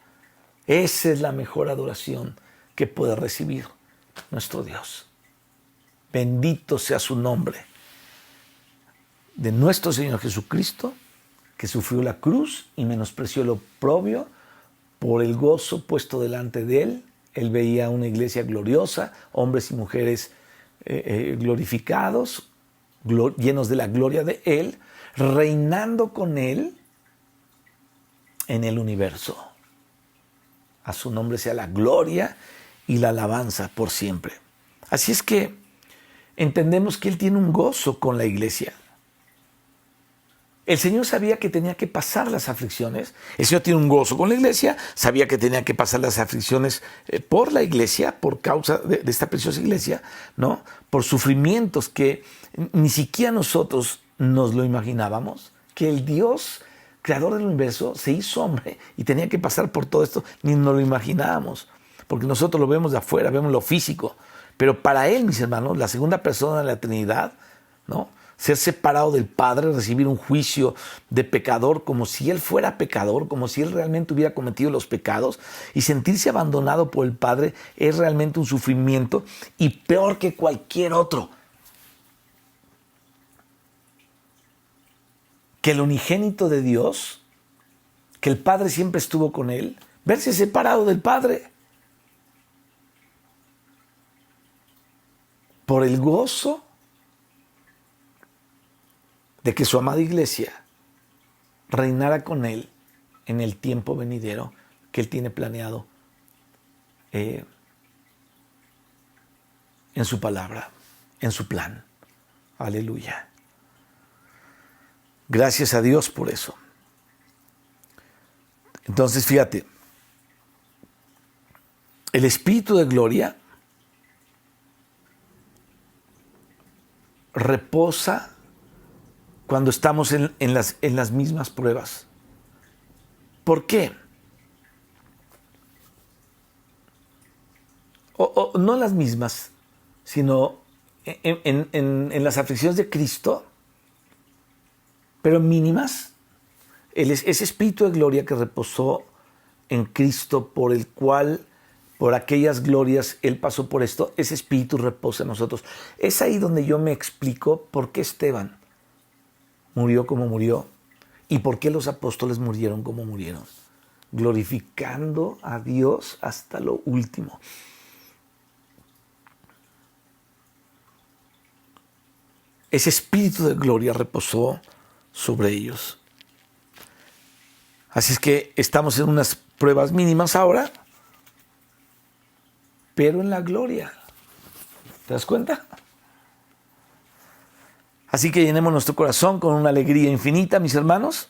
Esa es la mejor adoración que puede recibir nuestro Dios. Bendito sea su nombre de nuestro Señor Jesucristo, que sufrió la cruz y menospreció lo oprobio por el gozo puesto delante de él. Él veía una iglesia gloriosa, hombres y mujeres glorificados, llenos de la gloria de él, reinando con él en el universo. A su nombre sea la gloria y la alabanza por siempre. Así es que entendemos que él tiene un gozo con la iglesia. El Señor sabía que tenía que pasar las aflicciones. El Señor tiene un gozo con la iglesia, sabía que tenía que pasar las aflicciones por la iglesia, por causa de esta preciosa iglesia, ¿no? Por sufrimientos que ni siquiera nosotros nos lo imaginábamos, que el Dios creador del universo se hizo hombre y tenía que pasar por todo esto, ni nos lo imaginábamos, porque nosotros lo vemos de afuera, vemos lo físico, pero para él, mis hermanos, la segunda persona de la Trinidad, ¿no? Ser separado del Padre, recibir un juicio de pecador como si él fuera pecador, como si él realmente hubiera cometido los pecados, y sentirse abandonado por el Padre es realmente un sufrimiento y peor que cualquier otro. Que el unigénito de Dios, que el Padre siempre estuvo con él, verse separado del Padre por el gozo de que su amada iglesia reinara con Él en el tiempo venidero que Él tiene planeado en su palabra, en su plan. Aleluya. Gracias a Dios por eso. Entonces, fíjate, el Espíritu de gloria reposa cuando estamos en las mismas pruebas. ¿Por qué? O no las mismas, sino en las aflicciones de Cristo, pero mínimas. Ese Espíritu de gloria que reposó en Cristo, por el cual, por aquellas glorias, Él pasó por esto, ese Espíritu reposa en nosotros. Es ahí donde yo me explico por qué Esteban murió como murió y por qué los apóstoles murieron como murieron, glorificando a Dios hasta lo último. Ese Espíritu de gloria reposó sobre ellos. Así es que estamos en unas pruebas mínimas ahora, pero en la gloria. ¿Te das cuenta? Así que llenemos nuestro corazón con una alegría infinita, mis hermanos,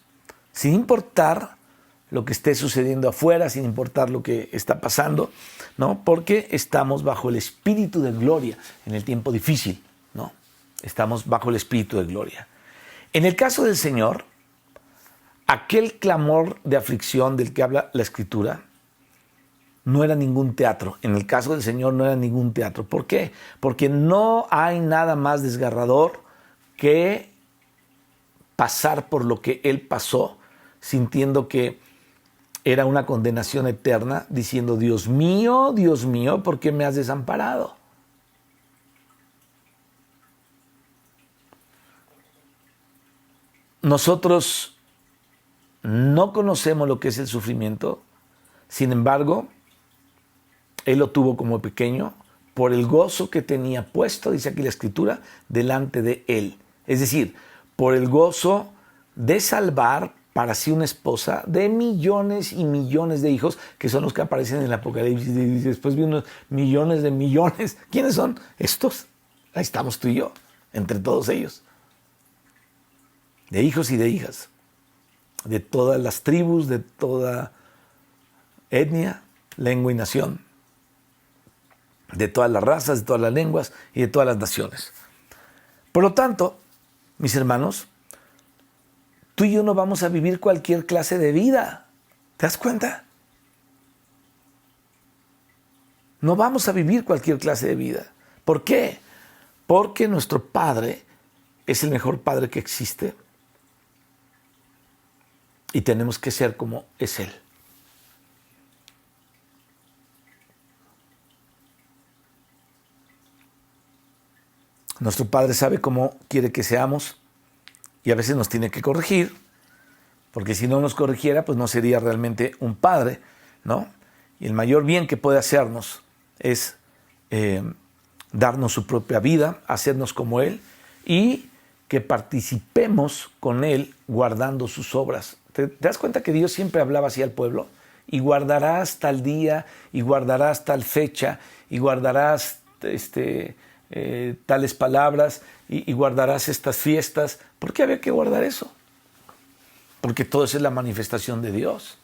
sin importar lo que esté sucediendo afuera, sin importar lo que está pasando, ¿no? Porque estamos bajo el Espíritu de gloria en el tiempo difícil, ¿no? Estamos bajo el Espíritu de gloria. En el caso del Señor, aquel clamor de aflicción del que habla la Escritura no era ningún teatro. En el caso del Señor no era ningún teatro. ¿Por qué? Porque no hay nada más desgarrador que pasar por lo que Él pasó, sintiendo que era una condenación eterna, diciendo, Dios mío, ¿por qué me has desamparado? Nosotros no conocemos lo que es el sufrimiento, sin embargo, Él lo tuvo como pequeño por el gozo que tenía puesto, dice aquí la Escritura, delante de Él. Es decir, por el gozo de salvar para sí una esposa de millones y millones de hijos, que son los que aparecen en el Apocalipsis, y después vi unos millones de millones. ¿Quiénes son? Estos. Ahí estamos tú y yo, entre todos ellos. De hijos y de hijas, de todas las tribus, de toda etnia, lengua y nación, de todas las razas, de todas las lenguas y de todas las naciones. Por lo tanto, mis hermanos, tú y yo no vamos a vivir cualquier clase de vida. ¿Te das cuenta? No vamos a vivir cualquier clase de vida. ¿Por qué? Porque nuestro Padre es el mejor Padre que existe. Y tenemos que ser como es Él. Nuestro Padre sabe cómo quiere que seamos y a veces nos tiene que corregir, porque si no nos corrigiera, pues no sería realmente un Padre, ¿no? Y el mayor bien que puede hacernos es darnos su propia vida, hacernos como Él y que participemos con Él guardando sus obras. ¿Te das cuenta que Dios siempre hablaba así al pueblo? Y guardarás tal día, y guardarás tal fecha, y guardarás tales palabras, y guardarás estas fiestas. ¿Por qué había que guardar eso? Porque todo eso es la manifestación de Dios.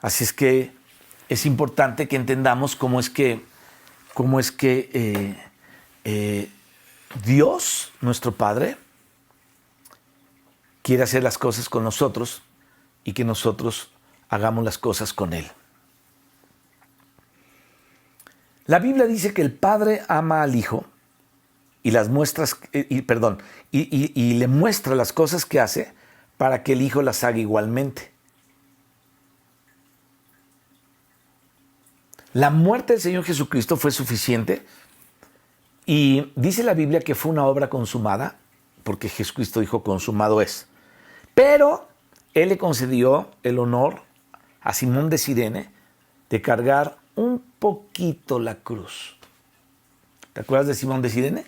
Así es que es importante que entendamos cómo es que Dios, nuestro Padre, quiere hacer las cosas con nosotros y que nosotros hagamos las cosas con Él. La Biblia dice que el Padre ama al Hijo y le muestra las cosas que hace para que el Hijo las haga igualmente. La muerte del Señor Jesucristo fue suficiente y dice la Biblia que fue una obra consumada, porque Jesucristo dijo consumado es. Pero Él le concedió el honor a Simón de Cirene de cargar un poquito la cruz. ¿Te acuerdas de Simón de Cirene?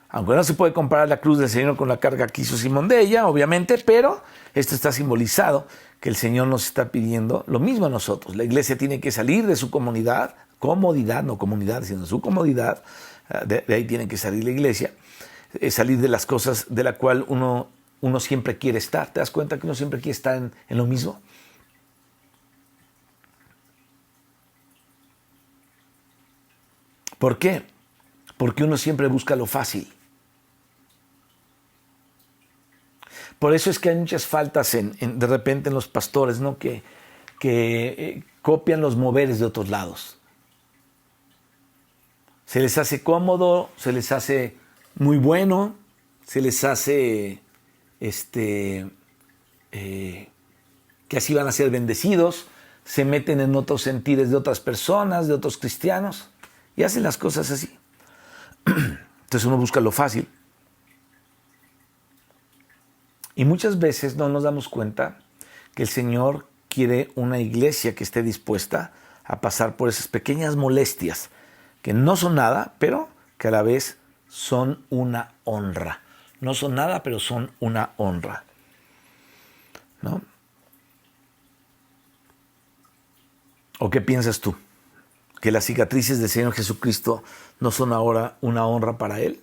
Aunque no se puede comparar la cruz del Señor con la carga que hizo Simón de ella, obviamente, pero esto está simbolizado, que el Señor nos está pidiendo lo mismo a nosotros. La iglesia tiene que salir de su comodidad, no comunidad, sino su comodidad, de ahí tiene que salir la iglesia, salir de las cosas de la cual uno siempre quiere estar. ¿Te das cuenta que uno siempre quiere estar en lo mismo? ¿Por qué? Porque uno siempre busca lo fácil. Por eso es que hay muchas faltas de repente en los pastores, ¿no? Que copian los moveres de otros lados. Se les hace cómodo, se les hace muy bueno, se les hace que así van a ser bendecidos, se meten en otros sentires de otras personas, de otros cristianos, y hacen las cosas así. Entonces uno busca lo fácil. Y muchas veces no nos damos cuenta que el Señor quiere una iglesia que esté dispuesta a pasar por esas pequeñas molestias, que no son nada, pero que a la vez son una honra. No son nada, pero son una honra, ¿no? ¿O qué piensas tú? ¿Que las cicatrices del Señor Jesucristo no son ahora una honra para Él?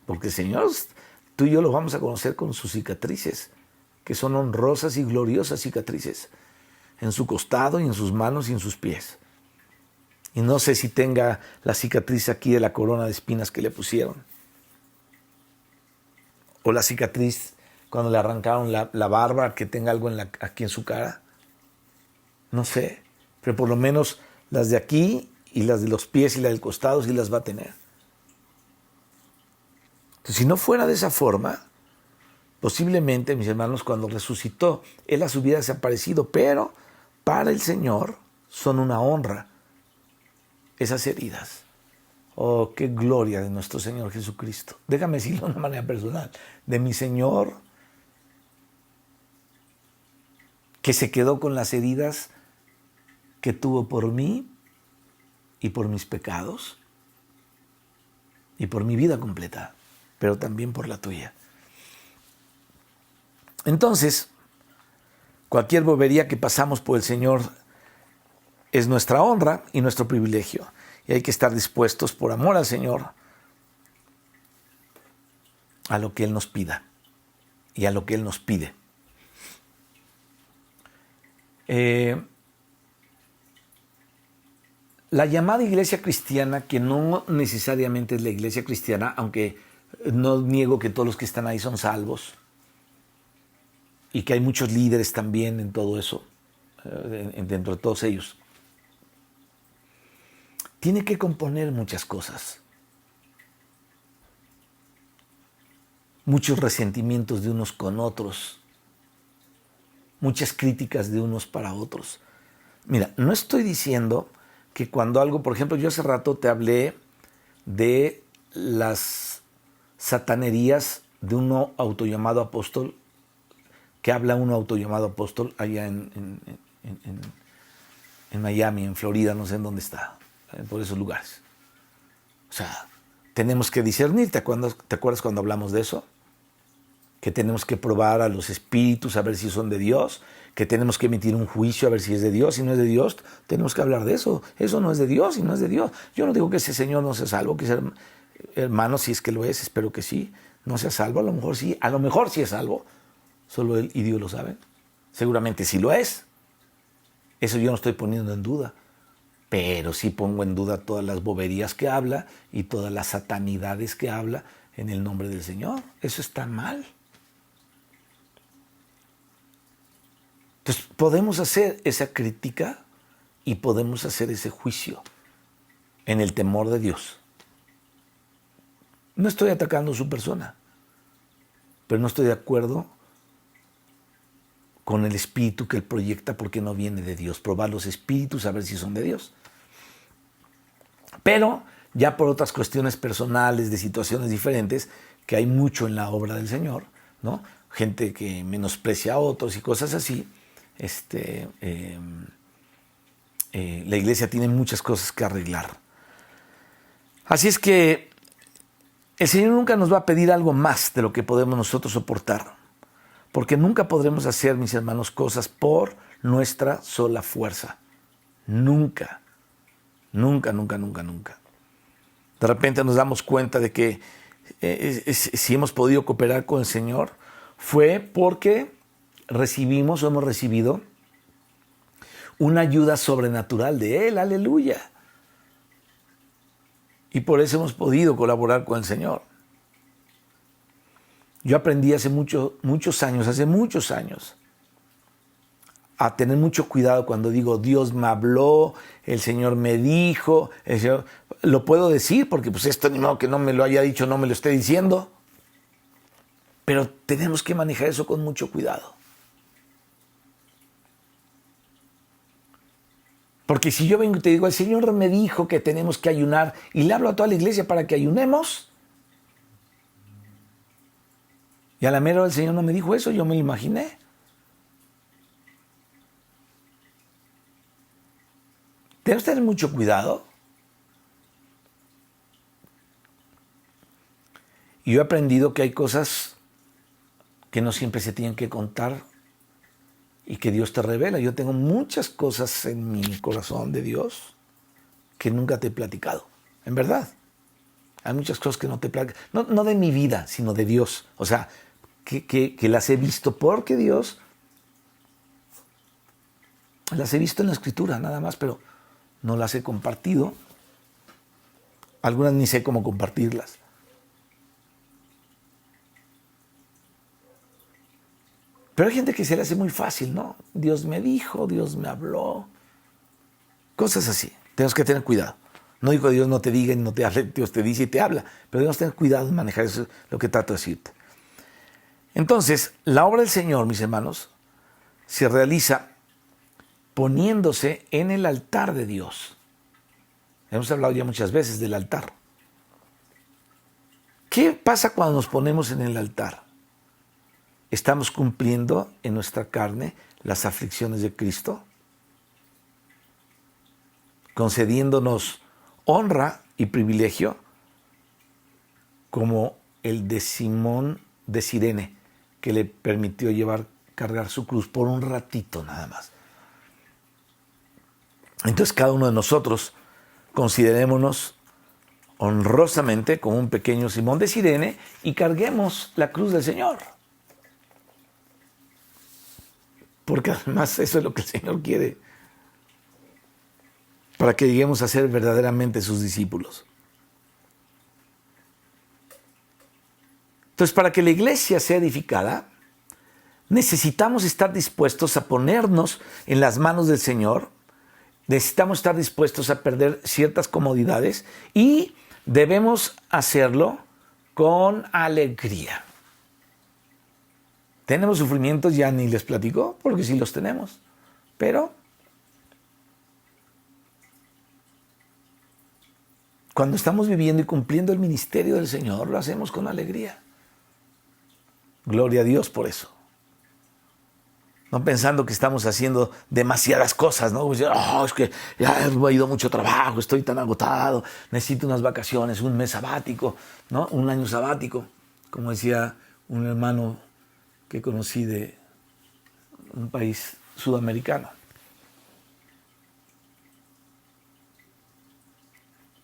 Porque el Señor, tú y yo lo vamos a conocer con sus cicatrices, que son honrosas y gloriosas cicatrices, en su costado y en sus manos y en sus pies. Y no sé si tenga la cicatriz aquí de la corona de espinas que le pusieron, o la cicatriz cuando le arrancaron la barba, que tenga algo aquí en su cara. No sé, pero por lo menos las de aquí y las de los pies y las del costado sí las va a tener. Entonces, si no fuera de esa forma, posiblemente, mis hermanos, cuando resucitó, Él las hubiera desaparecido, pero para el Señor son una honra esas heridas. Oh, qué gloria de nuestro Señor Jesucristo. Déjame decirlo de una manera personal, de mi Señor, que se quedó con las heridas que tuvo por mí y por mis pecados y por mi vida completa, pero también por la tuya. Entonces, cualquier bobería que pasamos por el Señor es nuestra honra y nuestro privilegio. Y hay que estar dispuestos, por amor al Señor, a lo que Él nos pida y a lo que Él nos pide. La llamada iglesia cristiana, que no necesariamente es la iglesia cristiana, aunque no niego que todos los que están ahí son salvos y que hay muchos líderes también en todo eso, dentro de todos ellos, tiene que componer muchas cosas. Muchos resentimientos de unos con otros, muchas críticas de unos para otros. Mira, no estoy diciendo que cuando algo, por ejemplo, yo hace rato te hablé de las satanerías de uno autollamado apóstol, que habla uno autollamado apóstol allá en Miami, en Florida, no sé en dónde está, por esos lugares. O sea, tenemos que discernir. ¿Te acuerdas cuando hablamos de eso? Que tenemos que probar a los espíritus a ver si son de Dios, que tenemos que emitir un juicio a ver si es de Dios. Si no es de Dios, tenemos que hablar de eso. Eso no es de Dios y no es de Dios. Yo no digo que ese señor no sea salvo, que ese hermano, si es que lo es, espero que sí, no sea salvo. A lo mejor sí es salvo. Solo él y Dios lo saben. Seguramente sí lo es. Eso yo no estoy poniendo en duda. Pero sí pongo en duda todas las boberías que habla y todas las satanidades que habla en el nombre del Señor. Eso está mal. Entonces, podemos hacer esa crítica y podemos hacer ese juicio en el temor de Dios. No estoy atacando su persona, pero no estoy de acuerdo con el espíritu que él proyecta porque no viene de Dios. Probar los espíritus a ver si son de Dios. Pero ya por otras cuestiones personales, de situaciones diferentes, que hay mucho en la obra del Señor, ¿no? Gente que menosprecia a otros y cosas así. La iglesia tiene muchas cosas que arreglar. Así es que El Señor nunca nos va a pedir algo más de lo que podemos nosotros soportar, porque nunca podremos hacer, mis hermanos, cosas por nuestra sola fuerza. Nunca, nunca, nunca, nunca, nunca. De repente nos damos cuenta de que si hemos podido cooperar con el Señor, fue porque recibimos o hemos recibido una ayuda sobrenatural de Él, aleluya. Y por eso hemos podido colaborar con el Señor. Yo aprendí hace muchos años, a tener mucho cuidado cuando digo Dios me habló, el Señor me dijo, el Señor, lo puedo decir porque pues esto ni modo que no me lo haya dicho, no me lo esté diciendo. Pero tenemos que manejar eso con mucho cuidado. Porque si yo vengo y te digo, el Señor me dijo que tenemos que ayunar y le hablo a toda la iglesia para que ayunemos, y a la mera hora el Señor no me dijo eso, yo me lo imaginé. Debemos tener mucho cuidado. Y yo he aprendido que hay cosas que no siempre se tienen que contar y que Dios te revela. Yo tengo muchas cosas en mi corazón de Dios que nunca te he platicado. En verdad. Hay muchas cosas que no te platico. No de mi vida, sino de Dios. O sea, que las he visto porque Dios las he visto en la Escritura, nada más, pero no las he compartido. Algunas ni sé cómo compartirlas. Pero hay gente que se le hace muy fácil, ¿no? Dios me dijo, Dios me habló. Cosas así. Tenemos que tener cuidado. No digo que Dios no te diga y no te hable, Dios te dice y te habla. Pero debemos tener cuidado en manejar eso, es lo que trato de decirte. Entonces, la obra del Señor, mis hermanos, se realiza poniéndose en el altar de Dios. Hemos hablado ya muchas veces del altar. ¿Qué pasa cuando nos ponemos en el altar? ¿Estamos cumpliendo en nuestra carne las aflicciones de Cristo? Concediéndonos honra y privilegio como el de Simón de Cirene, que le permitió cargar su cruz por un ratito nada más. Entonces cada uno de nosotros considerémonos honrosamente como un pequeño Simón de Cirene y carguemos la cruz del Señor. Porque además eso es lo que el Señor quiere, para que lleguemos a ser verdaderamente sus discípulos. Entonces, para que la iglesia sea edificada, necesitamos estar dispuestos a ponernos en las manos del Señor, necesitamos estar dispuestos a perder ciertas comodidades y debemos hacerlo con alegría. ¿Tenemos sufrimientos? Ya ni les platico, porque sí los tenemos. Pero cuando estamos viviendo y cumpliendo el ministerio del Señor, lo hacemos con alegría. Gloria a Dios por eso. No pensando que estamos haciendo demasiadas cosas, ¿no? Pues, es que ya he ido mucho trabajo, estoy tan agotado, necesito unas vacaciones, un mes sabático, ¿no? Un año sabático, como decía un hermano que conocí de un país sudamericano.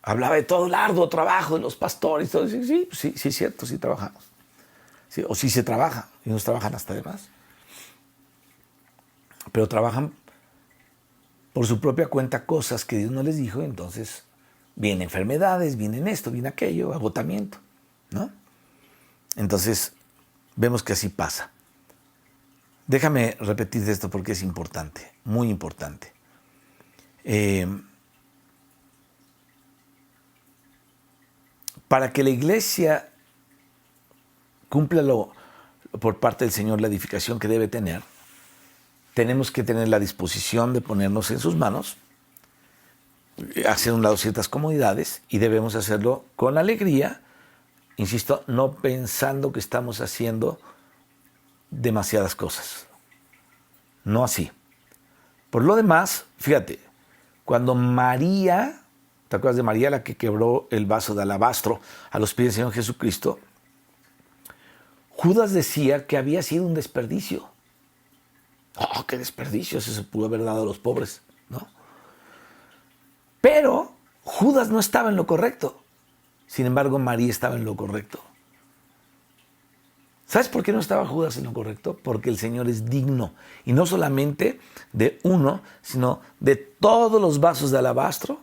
Hablaba de todo el arduo trabajo de los pastores. Todo. Sí, es cierto, sí trabajamos. Sí, o sí se trabaja, y nos trabajan hasta de más. Pero trabajan por su propia cuenta cosas que Dios no les dijo, entonces vienen enfermedades, vienen esto, viene aquello, agotamiento, ¿no? Entonces, vemos que así pasa. Déjame repetir esto porque es importante, muy importante. Para que la iglesia cumpla por parte del Señor la edificación que debe tener, tenemos que tener la disposición de ponernos en sus manos, hacer a un lado ciertas comodidades y debemos hacerlo con alegría, insisto, no pensando que estamos haciendo demasiadas cosas. No así. Por lo demás, fíjate, cuando María ¿Te acuerdas de María, la que quebró el vaso de alabastro a los pies del Señor Jesucristo? Judas decía que había sido un desperdicio. ¡Oh, qué desperdicio! Eso se pudo haber dado a los pobres, ¿no? Pero Judas no estaba en lo correcto. Sin embargo, María estaba en lo correcto. ¿Sabes por qué no estaba Judas en lo correcto? Porque el Señor es digno. Y no solamente de uno, sino de todos los vasos de alabastro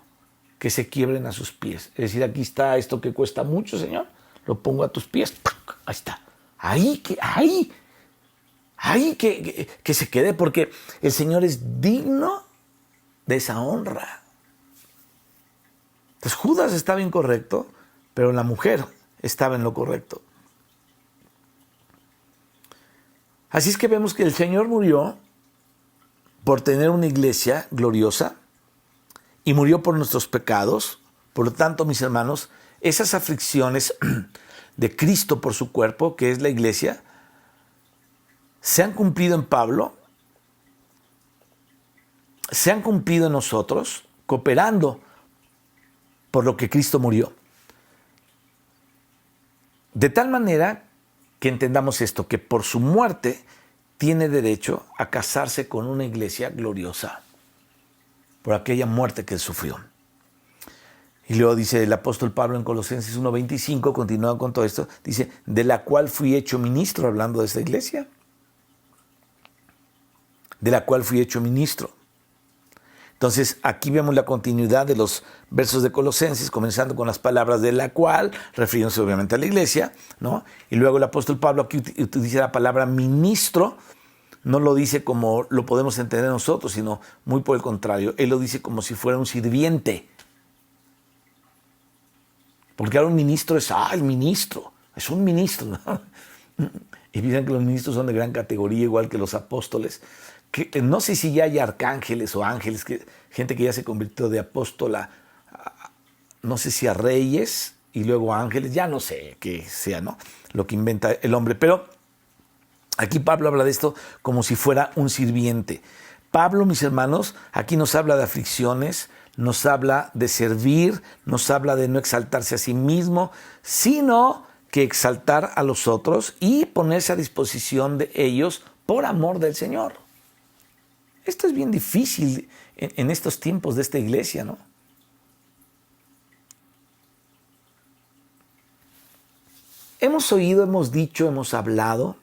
que se quiebren a sus pies. Es decir, aquí está esto que cuesta mucho, Señor. Lo pongo a tus pies. Ahí está. Ahí que se quede, porque el Señor es digno de esa honra. Entonces Judas estaba incorrecto, pero la mujer estaba en lo correcto. Así es que vemos que el Señor murió por tener una iglesia gloriosa y murió por nuestros pecados. Por lo tanto, mis hermanos, esas aflicciones de Cristo por su cuerpo, que es la iglesia, se han cumplido en Pablo, se han cumplido en nosotros, cooperando por lo que Cristo murió. De tal manera que entendamos esto, que por su muerte tiene derecho a casarse con una iglesia gloriosa, por aquella muerte que él sufrió. Y luego dice el apóstol Pablo en Colosenses 1:25, continúa con todo esto, dice, de la cual fui hecho ministro, hablando de esta iglesia, de la cual fui hecho ministro. Entonces, aquí vemos la continuidad de los versos de Colosenses, comenzando con las palabras de la cual, refiriéndose obviamente a la iglesia, ¿no? Y luego el apóstol Pablo aquí utiliza la palabra ministro, no lo dice como lo podemos entender nosotros, sino muy por el contrario, él lo dice como si fuera un sirviente. Porque ahora un ministro es, el ministro, es un ministro, ¿no? Y dicen que los ministros son de gran categoría, igual que los apóstoles. Que no sé si ya hay arcángeles o ángeles, gente que ya se convirtió de apóstol no sé si a reyes y luego a ángeles, ya no sé qué sea, ¿no? Lo que inventa el hombre. Pero aquí Pablo habla de esto como si fuera un sirviente. Pablo, mis hermanos, aquí nos habla de aflicciones, nos habla de servir, nos habla de no exaltarse a sí mismo, sino que exaltar a los otros y ponerse a disposición de ellos por amor del Señor. Esto es bien difícil en estos tiempos de esta iglesia, ¿no? Hemos oído, hemos dicho, hemos hablado,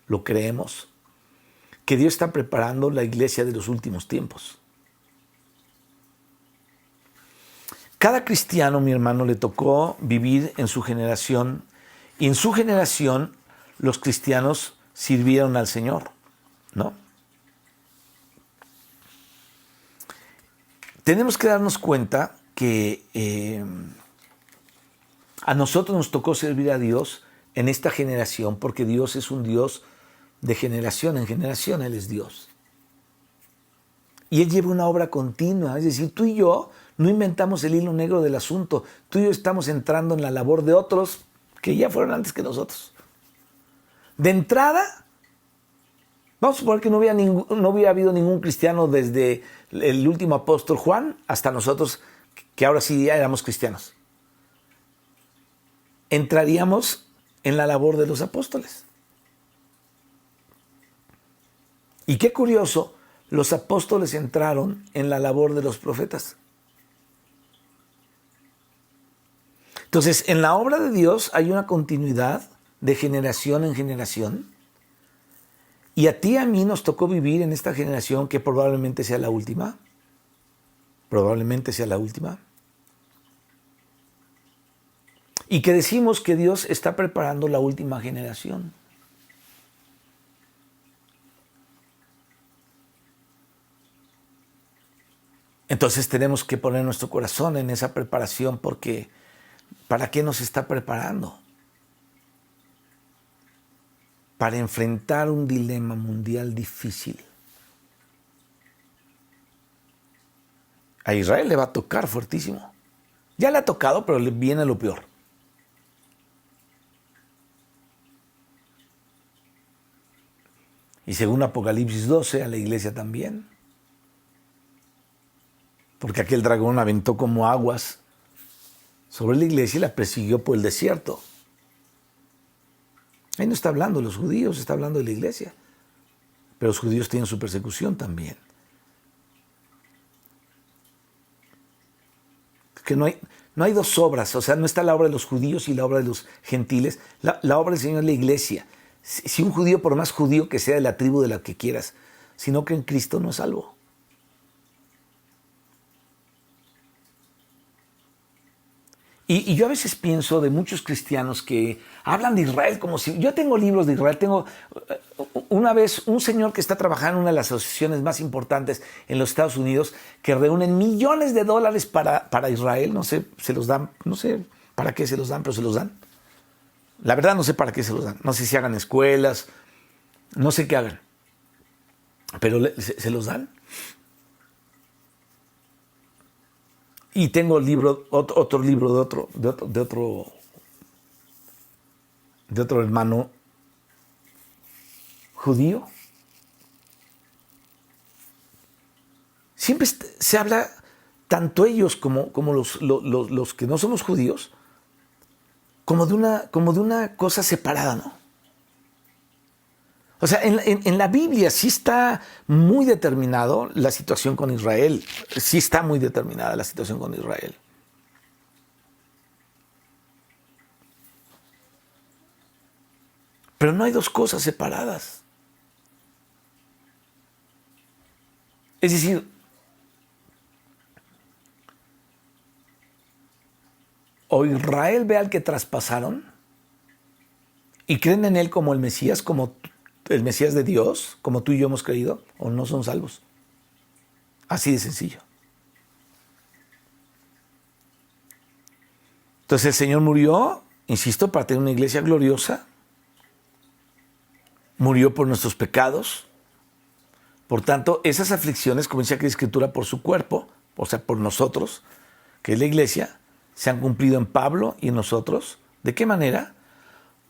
lo creemos, que Dios está preparando la iglesia de los últimos tiempos. Cada cristiano, mi hermano, le tocó vivir en su generación, y en su generación los cristianos sirvieron al Señor, ¿no? Tenemos que darnos cuenta que a nosotros nos tocó servir a Dios en esta generación, porque Dios es un Dios de generación en generación, Él es Dios. Y Él lleva una obra continua, es decir, tú y yo no inventamos el hilo negro del asunto, tú y yo estamos entrando en la labor de otros que ya fueron antes que nosotros. De entrada, vamos a suponer que no hubiera habido ningún cristiano desde el último apóstol Juan hasta nosotros, que ahora sí ya éramos cristianos. Entraríamos en la labor de los apóstoles. Y qué curioso, los apóstoles entraron en la labor de los profetas. Entonces, en la obra de Dios hay una continuidad de generación en generación. Y a ti y a mí nos tocó vivir en esta generación que probablemente sea la última. Probablemente sea la última. Y que decimos que Dios está preparando la última generación. Entonces tenemos que poner nuestro corazón en esa preparación, porque ¿para qué nos está preparando? Para enfrentar un dilema mundial difícil. A Israel le va a tocar fuertísimo. Ya le ha tocado, pero le viene lo peor. Y según Apocalipsis 12, a la iglesia también. Porque aquel dragón aventó como aguas sobre la iglesia y la persiguió por el desierto. Ahí no está hablando de los judíos, está hablando de la iglesia. Pero los judíos tienen su persecución también. Que no hay dos obras, o sea, no está la obra de los judíos y la obra de los gentiles. La obra del Señor es la iglesia. Si un judío, por más judío que sea de la tribu de la que quieras, si no cree en Cristo, no es salvo. Y yo a veces pienso de muchos cristianos que hablan de Israel como si... Yo tengo libros de Israel, tengo una vez un señor que está trabajando en una de las asociaciones más importantes en los Estados Unidos, que reúnen millones de dólares para Israel, no sé, se los dan, no sé para qué se los dan, pero se los dan. La verdad no sé para qué se los dan, no sé si hagan escuelas, no sé qué hagan, pero se los dan. Y tengo otro libro de otro hermano judío. Siempre se habla, tanto ellos como los que no somos judíos, como de una cosa separada, ¿no? O sea, en la Biblia sí está muy determinado la situación con Israel. Sí está muy determinada la situación con Israel. Pero no hay dos cosas separadas. Es decir, o Israel ve al que traspasaron y creen en él como el Mesías, como el Mesías de Dios, como tú y yo hemos creído, o no son salvos. Así de sencillo. Entonces el Señor murió, insisto, para tener una iglesia gloriosa. Murió por nuestros pecados. Por tanto, esas aflicciones, como dice aquí la Escritura, por su cuerpo, o sea, por nosotros, que es la iglesia, se han cumplido en Pablo y en nosotros. ¿De qué manera?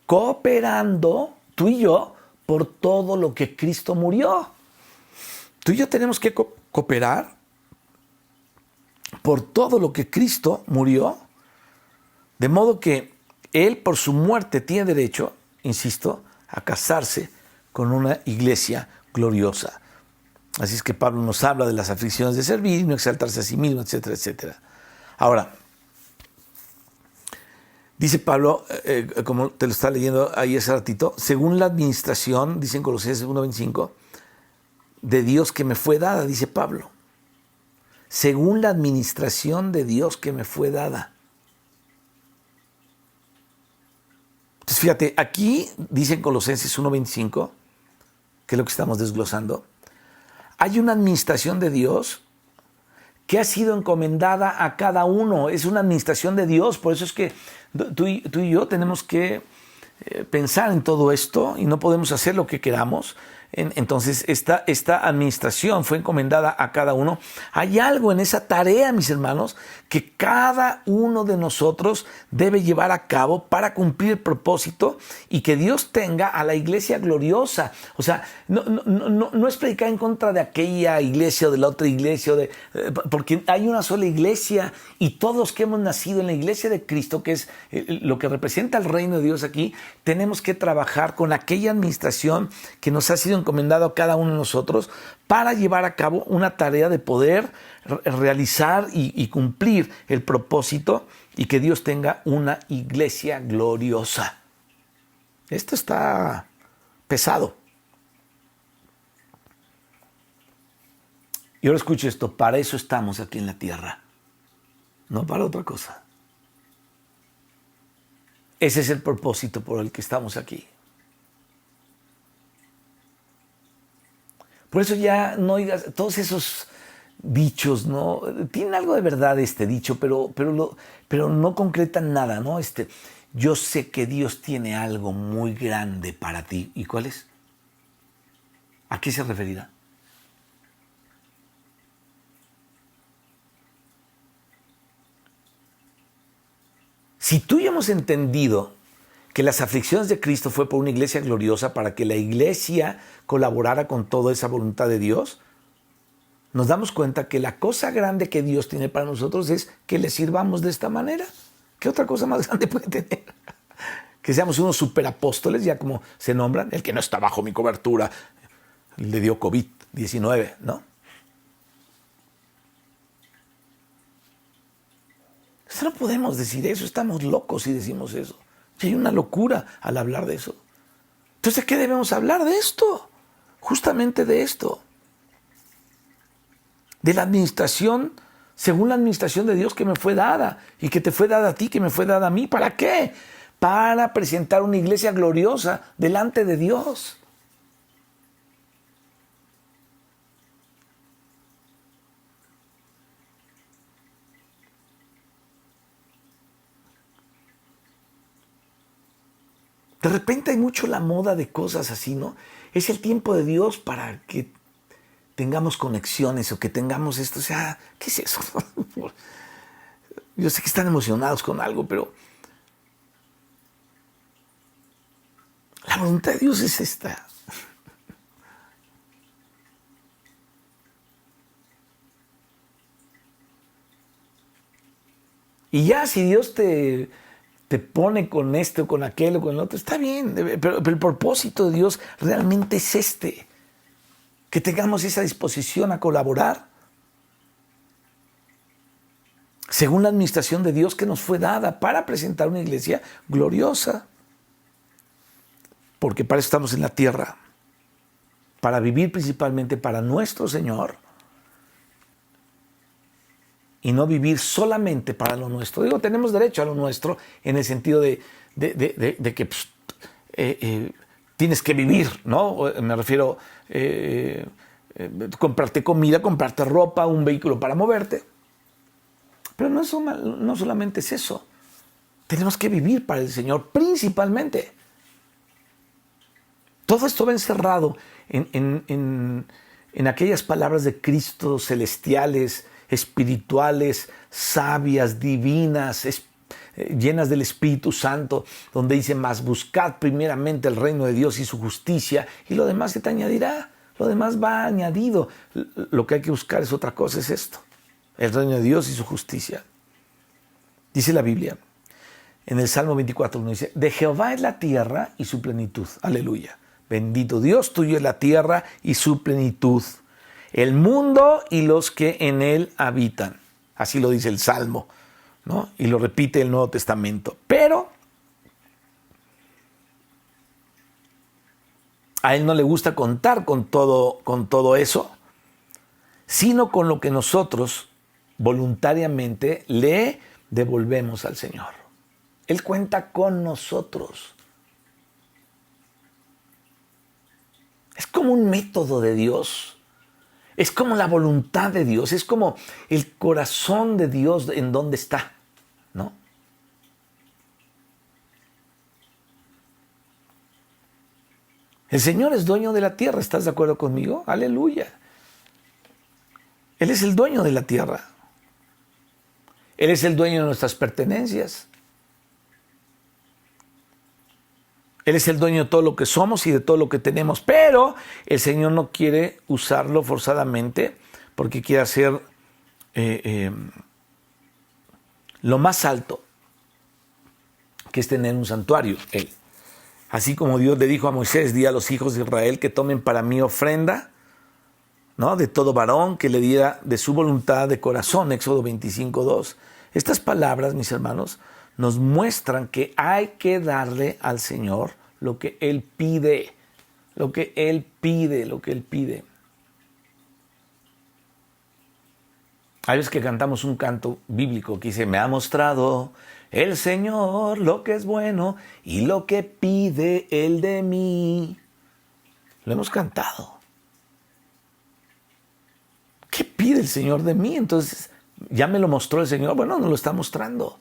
Cooperando, tú y yo, por todo lo que Cristo murió. Tú y yo tenemos que cooperar por todo lo que Cristo murió, de modo que Él por su muerte tiene derecho, insisto, a casarse con una iglesia gloriosa. Así es que Pablo nos habla de las aflicciones de servir, no exaltarse a sí mismo, etcétera, etcétera. Ahora, dice Pablo, como te lo está leyendo ahí hace ratito, según la administración, dice en Colosenses 1:25, de Dios que me fue dada, dice Pablo. Según la administración de Dios que me fue dada. Entonces fíjate, aquí dice en Colosenses 1:25, que es lo que estamos desglosando, hay una administración de Dios que ha sido encomendada a cada uno. Es una administración de Dios, por eso es que tú y yo tenemos que pensar en todo esto y no podemos hacer lo que queramos. Entonces, esta administración fue encomendada a cada uno. Hay algo en esa tarea, mis hermanos, que cada uno de nosotros debe llevar a cabo para cumplir el propósito y que Dios tenga a la iglesia gloriosa. O sea, no es predicar en contra de aquella iglesia o de la otra iglesia, porque hay una sola iglesia y todos que hemos nacido en la iglesia de Cristo, que es lo que representa el reino de Dios aquí, tenemos que trabajar con aquella administración que nos ha sido encomendado a cada uno de nosotros para llevar a cabo una tarea de poder realizar y cumplir el propósito y que Dios tenga una iglesia gloriosa. Esto está pesado. Y ahora escuche esto, para eso estamos aquí en la tierra, no para otra cosa. Ese es el propósito por el que estamos aquí. Por eso ya no oigas todos esos dichos, ¿no? Tiene algo de verdad este dicho, pero no concretan nada, ¿no? Yo sé que Dios tiene algo muy grande para ti. ¿Y cuál es? ¿A qué se referirá? Si tú ya hemos entendido que las aflicciones de Cristo fue por una iglesia gloriosa para que la iglesia colaborara con toda esa voluntad de Dios, nos damos cuenta que la cosa grande que Dios tiene para nosotros es que le sirvamos de esta manera. ¿Qué otra cosa más grande puede tener? Que seamos unos superapóstoles, ya como se nombran. El que no está bajo mi cobertura le dio COVID-19, ¿no? Eso no podemos decir eso, estamos locos si decimos eso. Y hay una locura al hablar de eso. Entonces, ¿de qué debemos hablar? De esto, justamente de esto. De la administración, según la administración de Dios que me fue dada y que te fue dada a ti, que me fue dada a mí. ¿Para qué? Para presentar una iglesia gloriosa delante de Dios. De repente hay mucho la moda de cosas así, ¿no? Es el tiempo de Dios para que tengamos conexiones o que tengamos esto. O sea, ¿qué es eso? Yo sé que están emocionados con algo, pero la voluntad de Dios es esta. Y ya si Dios te pone con este o con aquel o con el otro, está bien, pero el propósito de Dios realmente es este, que tengamos esa disposición a colaborar según la administración de Dios que nos fue dada para presentar una iglesia gloriosa, porque para eso estamos en la tierra, para vivir principalmente para nuestro Señor y no vivir solamente para lo nuestro. Digo, tenemos derecho a lo nuestro en el sentido de que pues, tienes que vivir, ¿no? Me refiero comprarte comida, comprarte ropa, un vehículo para moverte. Pero no solamente es eso. Tenemos que vivir para el Señor principalmente. Todo esto va encerrado en aquellas palabras de Cristo celestiales, espirituales, sabias, divinas, llenas del Espíritu Santo, donde dice, más buscad primeramente el reino de Dios y su justicia, y lo demás se te añadirá, lo demás va añadido. Lo que hay que buscar es otra cosa, es esto, el reino de Dios y su justicia. Dice la Biblia, en el Salmo 24:1 dice, de Jehová es la tierra y su plenitud, aleluya. Bendito Dios, tuyo es la tierra y su plenitud, el mundo y los que en él habitan. Así lo dice el Salmo, ¿no? Y lo repite el Nuevo Testamento. Pero a él no le gusta contar con todo eso, sino con lo que nosotros voluntariamente le devolvemos al Señor. Él cuenta con nosotros. Es como un método de Dios. Es como la voluntad de Dios. Es como el corazón de Dios en donde está, ¿no? El Señor es dueño de la tierra. ¿Estás de acuerdo conmigo? Aleluya. Él es el dueño de la tierra. Él es el dueño de nuestras pertenencias. Él es el dueño de todo lo que somos y de todo lo que tenemos, pero el Señor no quiere usarlo forzadamente porque quiere hacer lo más alto, que es tener un santuario, Él. Así como Dios le dijo a Moisés, di a los hijos de Israel que tomen para mí ofrenda, ¿no? De todo varón que le diera de su voluntad de corazón, Éxodo 25:2. Estas palabras, mis hermanos, nos muestran que hay que darle al Señor lo que Él pide, lo que Él pide, lo que Él pide. Hay veces que cantamos un canto bíblico que dice, me ha mostrado el Señor lo que es bueno y lo que pide Él de mí. Lo hemos cantado. ¿Qué pide el Señor de mí? Entonces, ¿ya me lo mostró el Señor? Bueno, nos lo está mostrando.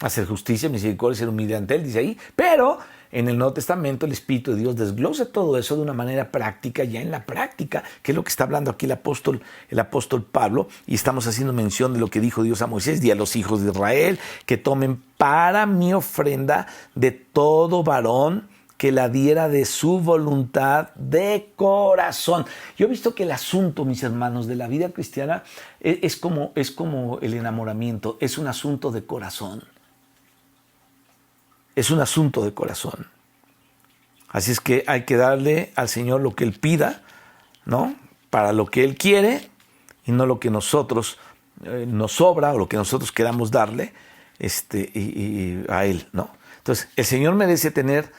Hacer justicia, misericordia, ser humilde ante Él, dice ahí. Pero en el Nuevo Testamento el Espíritu de Dios desglosa todo eso de una manera práctica, ya en la práctica, que es lo que está hablando aquí el apóstol Pablo, y estamos haciendo mención de lo que dijo Dios a Moisés, di a los hijos de Israel que tomen para mi ofrenda de todo varón que la diera de su voluntad de corazón. Yo he visto que el asunto, mis hermanos, de la vida cristiana es como el enamoramiento, es un asunto de corazón. Es un asunto de corazón. Así es que hay que darle al Señor lo que Él pida, ¿no? Para lo que Él quiere y no lo que nosotros nos sobra o lo que nosotros queramos darle a Él, ¿no? Entonces, el Señor merece tener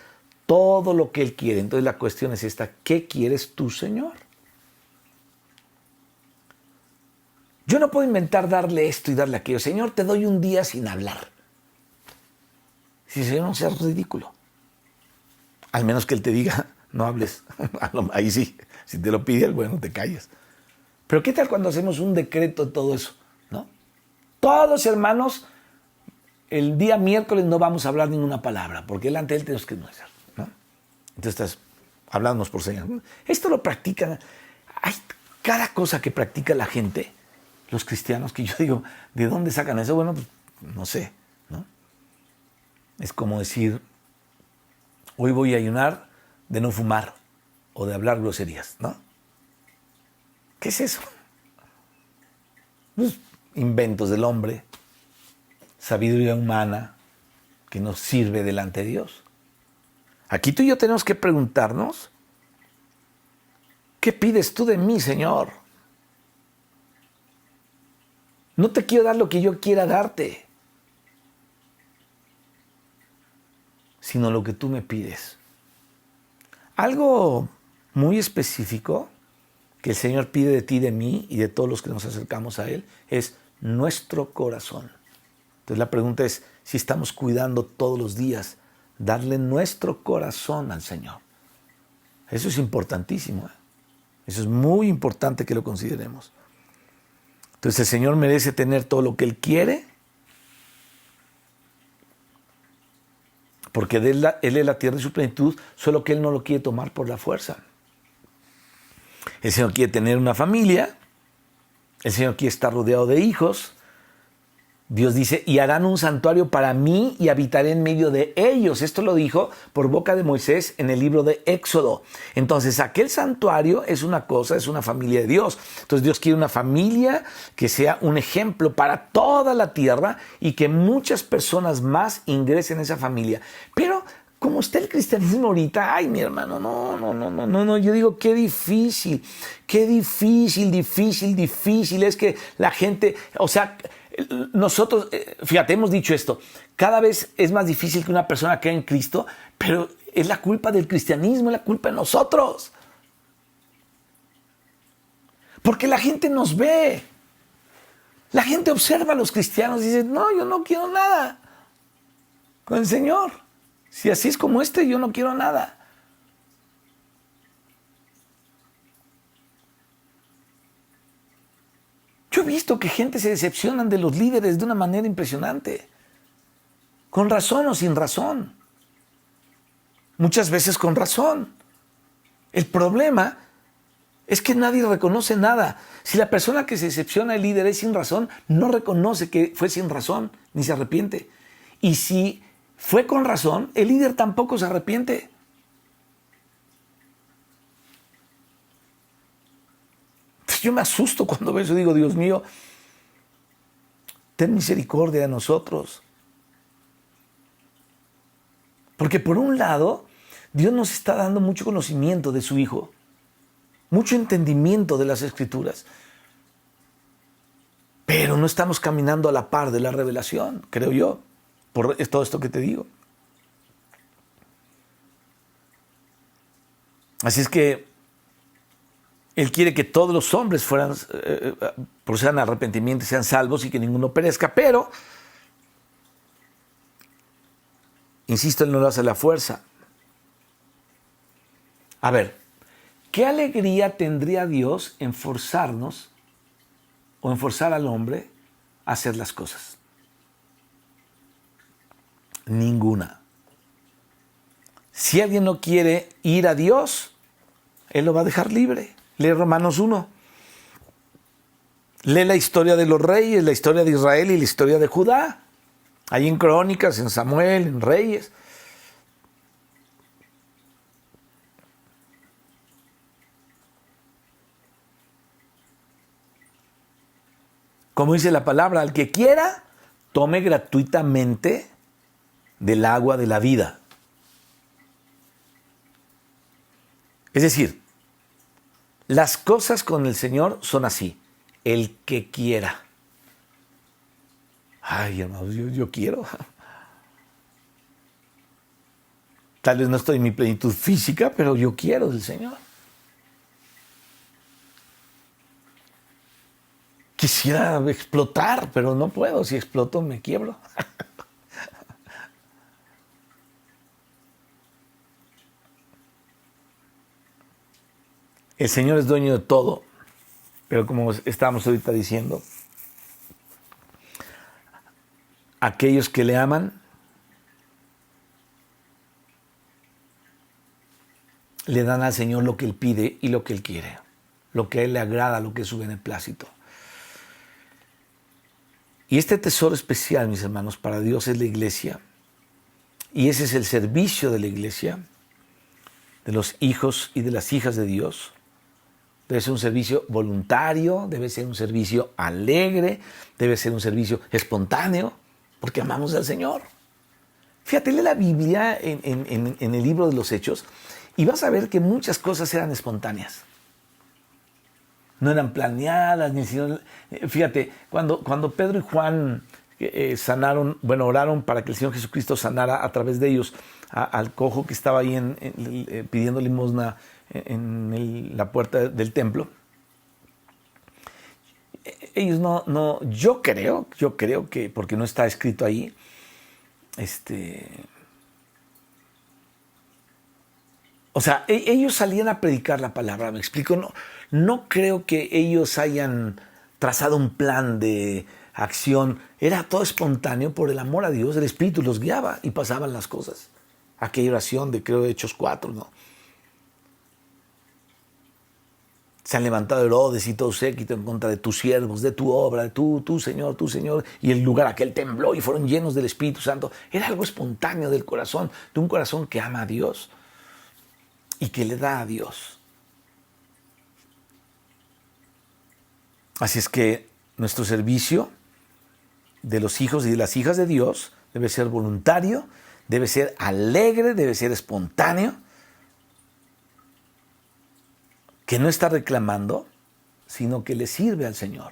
todo lo que Él quiere. Entonces, la cuestión es esta: ¿qué quieres tú, Señor? Yo no puedo inventar darle esto y darle aquello. Señor, te doy un día sin hablar. Si Señor, no seas ridículo. Al menos que Él te diga, no hables. Ahí sí, si te lo pide Él, bueno, te calles. Pero ¿qué tal cuando hacemos un decreto de todo eso? ¿No? Todos, hermanos, el día miércoles no vamos a hablar ninguna palabra, porque delante de Él tenemos que hacer, ¿no? Entonces estás hablándonos por señas. Esto lo practican. Hay cada cosa que practica la gente, los cristianos, que yo digo, ¿de dónde sacan eso? Bueno, pues, no sé, ¿no? Es como decir, hoy voy a ayunar de no fumar o de hablar groserías, ¿no? ¿Qué es eso? Pues, inventos del hombre, sabiduría humana que nos sirve delante de Dios. Aquí tú y yo tenemos que preguntarnos, ¿qué pides tú de mí, Señor? No te quiero dar lo que yo quiera darte, sino lo que tú me pides. Algo muy específico que el Señor pide de ti, de mí y de todos los que nos acercamos a Él es nuestro corazón. Entonces la pregunta es si estamos cuidando todos los días darle nuestro corazón al Señor. Eso es importantísimo, ¿eh? Eso es muy importante que lo consideremos. Entonces el Señor merece tener todo lo que Él quiere, porque Él es la tierra de su plenitud, solo que Él no lo quiere tomar por la fuerza. El Señor quiere tener una familia, el Señor quiere estar rodeado de hijos. Dios dice, y harán un santuario para mí y habitaré en medio de ellos. Esto lo dijo por boca de Moisés en el libro de Éxodo. Entonces, aquel santuario es una cosa, es una familia de Dios. Entonces, Dios quiere una familia que sea un ejemplo para toda la tierra y que muchas personas más ingresen en esa familia. Pero como está el cristianismo ahorita, ay, mi hermano, no, yo digo, qué difícil es que la gente, o sea, nosotros, fíjate, hemos dicho esto, cada vez es más difícil que una persona crea en Cristo, pero es la culpa del cristianismo, es la culpa de nosotros. Porque la gente nos ve, la gente observa a los cristianos y dice, no, yo no quiero nada con el Señor. Si así es como yo no quiero nada. Yo he visto que gente se decepcionan de los líderes de una manera impresionante. Con razón o sin razón. Muchas veces con razón. El problema es que nadie reconoce nada. Si la persona que se decepciona del líder es sin razón, no reconoce que fue sin razón, ni se arrepiente. Y si fue con razón, el líder tampoco se arrepiente. Yo me asusto cuando veo eso, digo, Dios mío, ten misericordia de nosotros. Porque por un lado, Dios nos está dando mucho conocimiento de su Hijo, mucho entendimiento de las Escrituras, pero no estamos caminando a la par de la revelación, creo yo, por todo esto que te digo. Así es que Él quiere que todos los hombres procedan a arrepentimiento y sean salvos y que ninguno perezca, pero, insisto, Él no lo hace a la fuerza. A ver, ¿qué alegría tendría Dios en forzarnos o en forzar al hombre a hacer las cosas? Ninguna. Si alguien no quiere ir a Dios, Él lo va a dejar libre. Lee Romanos 1. Lee la historia de los reyes, la historia de Israel y la historia de Judá. Ahí en Crónicas, en Samuel, en Reyes. Como dice la palabra, al que quiera, tome gratuitamente del agua de la vida. Es decir, las cosas con el Señor son así. El que quiera. Ay, hermanos, yo quiero. Tal vez no estoy en mi plenitud física, pero yo quiero del Señor. Quisiera explotar, pero no puedo. Si exploto, me quiebro. El Señor es dueño de todo, pero como estábamos ahorita diciendo, aquellos que le aman, le dan al Señor lo que Él pide y lo que Él quiere, lo que a Él le agrada, lo que es su beneplácito. Y este tesoro especial, mis hermanos, para Dios es la iglesia, y ese es el servicio de la iglesia, de los hijos y de las hijas de Dios. Debe ser un servicio voluntario, debe ser un servicio alegre, debe ser un servicio espontáneo, porque amamos al Señor. Fíjate, lee la Biblia en el libro de los Hechos y vas a ver que muchas cosas eran espontáneas. No eran planeadas, ni siquiera. Fíjate, cuando Pedro y Juan oraron para que el Señor Jesucristo sanara a través de ellos al cojo que estaba ahí pidiendo limosna en la puerta del templo. Ellos yo creo que, porque no está escrito ahí, o sea, ellos salían a predicar la palabra, me explico, no creo que ellos hayan trazado un plan de acción, era todo espontáneo por el amor a Dios, el Espíritu los guiaba y pasaban las cosas. Aquella oración de, creo, Hechos 4, ¿no? Se han levantado Herodes y todo séquito en contra de tus siervos, de tu obra, de tu Señor, y el lugar aquel tembló y fueron llenos del Espíritu Santo. Era algo espontáneo del corazón, de un corazón que ama a Dios y que le da a Dios. Así es que nuestro servicio de los hijos y de las hijas de Dios debe ser voluntario, debe ser alegre, debe ser espontáneo, que no está reclamando, sino que le sirve al Señor.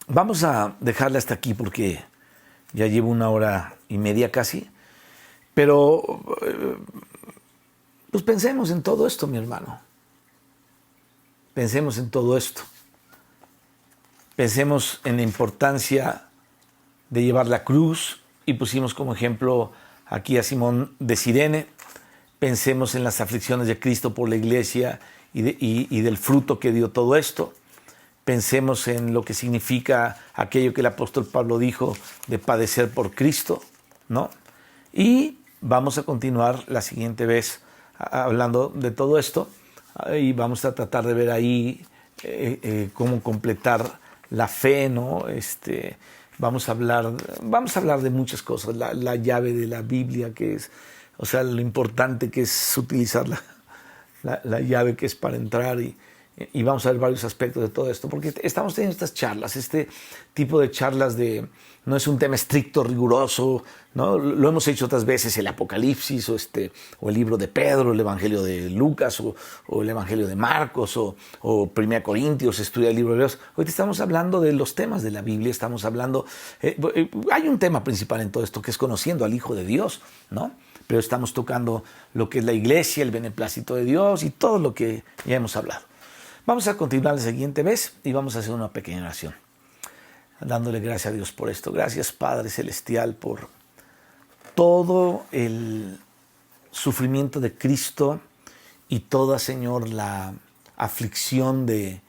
Vamos a dejarla hasta aquí porque ya llevo 1:30 casi, pero pues pensemos en todo esto, mi hermano. Pensemos en todo esto. Pensemos en la importancia de llevar la cruz y pusimos como ejemplo aquí a Simón de Cirene. Pensemos en las aflicciones de Cristo por la iglesia y del fruto que dio todo esto. Pensemos en lo que significa aquello que el apóstol Pablo dijo de padecer por Cristo, ¿no? Y vamos a continuar la siguiente vez hablando de todo esto y vamos a tratar de ver ahí cómo completar la fe, ¿no? Vamos a hablar de muchas cosas, la llave de la Biblia, que es, o sea, lo importante que es utilizar la llave que es para entrar y vamos a ver varios aspectos de todo esto, porque estamos teniendo estas charlas, este tipo de charlas no es un tema estricto, riguroso, ¿no? Lo hemos hecho otras veces, el Apocalipsis o el libro de Pedro, el Evangelio de Lucas o el Evangelio de Marcos o 1 Corintios, estudia el libro de Dios. Hoy estamos hablando de los temas de la Biblia, estamos hablando, hay un tema principal en todo esto que es conociendo al Hijo de Dios, ¿no? Pero estamos tocando lo que es la iglesia, el beneplácito de Dios y todo lo que ya hemos hablado. Vamos a continuar la siguiente vez y vamos a hacer una pequeña oración, dándole gracias a Dios por esto. Gracias, Padre Celestial, por todo el sufrimiento de Cristo y toda, Señor, la aflicción de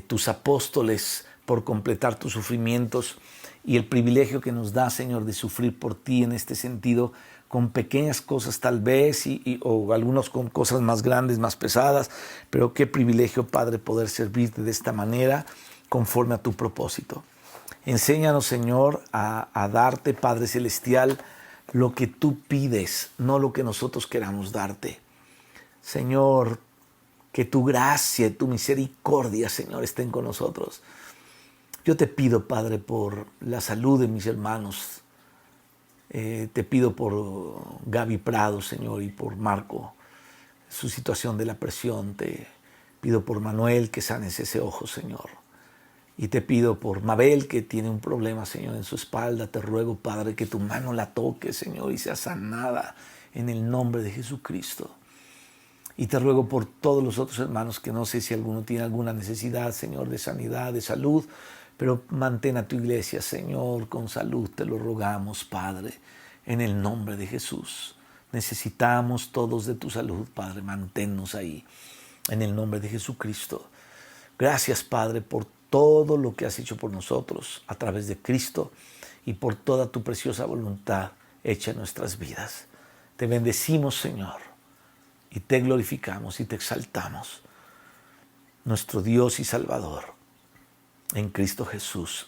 tus apóstoles por completar tus sufrimientos y el privilegio que nos da, Señor, de sufrir por ti en este sentido, con pequeñas cosas tal vez, o algunos con cosas más grandes, más pesadas, pero qué privilegio, Padre, poder servirte de esta manera conforme a tu propósito. Enséñanos, Señor, a darte, Padre Celestial, lo que tú pides, no lo que nosotros queramos darte. Señor, Que tu gracia y tu misericordia, Señor, estén con nosotros. Yo te pido, Padre, por la salud de mis hermanos. Te pido por Gaby Prado, Señor, y por Marco, su situación de la presión. Te pido por Manuel, que sanes ese ojo, Señor. Y te pido por Mabel, que tiene un problema, Señor, en su espalda. Te ruego, Padre, que tu mano la toque, Señor, y sea sanada en el nombre de Jesucristo. Y te ruego por todos los otros hermanos, que no sé si alguno tiene alguna necesidad, Señor, de sanidad, de salud, pero mantén a tu iglesia, Señor, con salud. Te lo rogamos, Padre, en el nombre de Jesús. Necesitamos todos de tu salud, Padre. Manténnos ahí, en el nombre de Jesucristo. Gracias, Padre, por todo lo que has hecho por nosotros a través de Cristo y por toda tu preciosa voluntad hecha en nuestras vidas. Te bendecimos, Señor, y te glorificamos y te exaltamos, nuestro Dios y Salvador, en Cristo Jesús.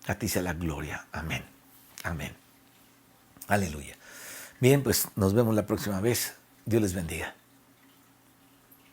A ti sea la gloria. Amén. Amén. Aleluya. Bien, pues nos vemos la próxima vez. Dios les bendiga.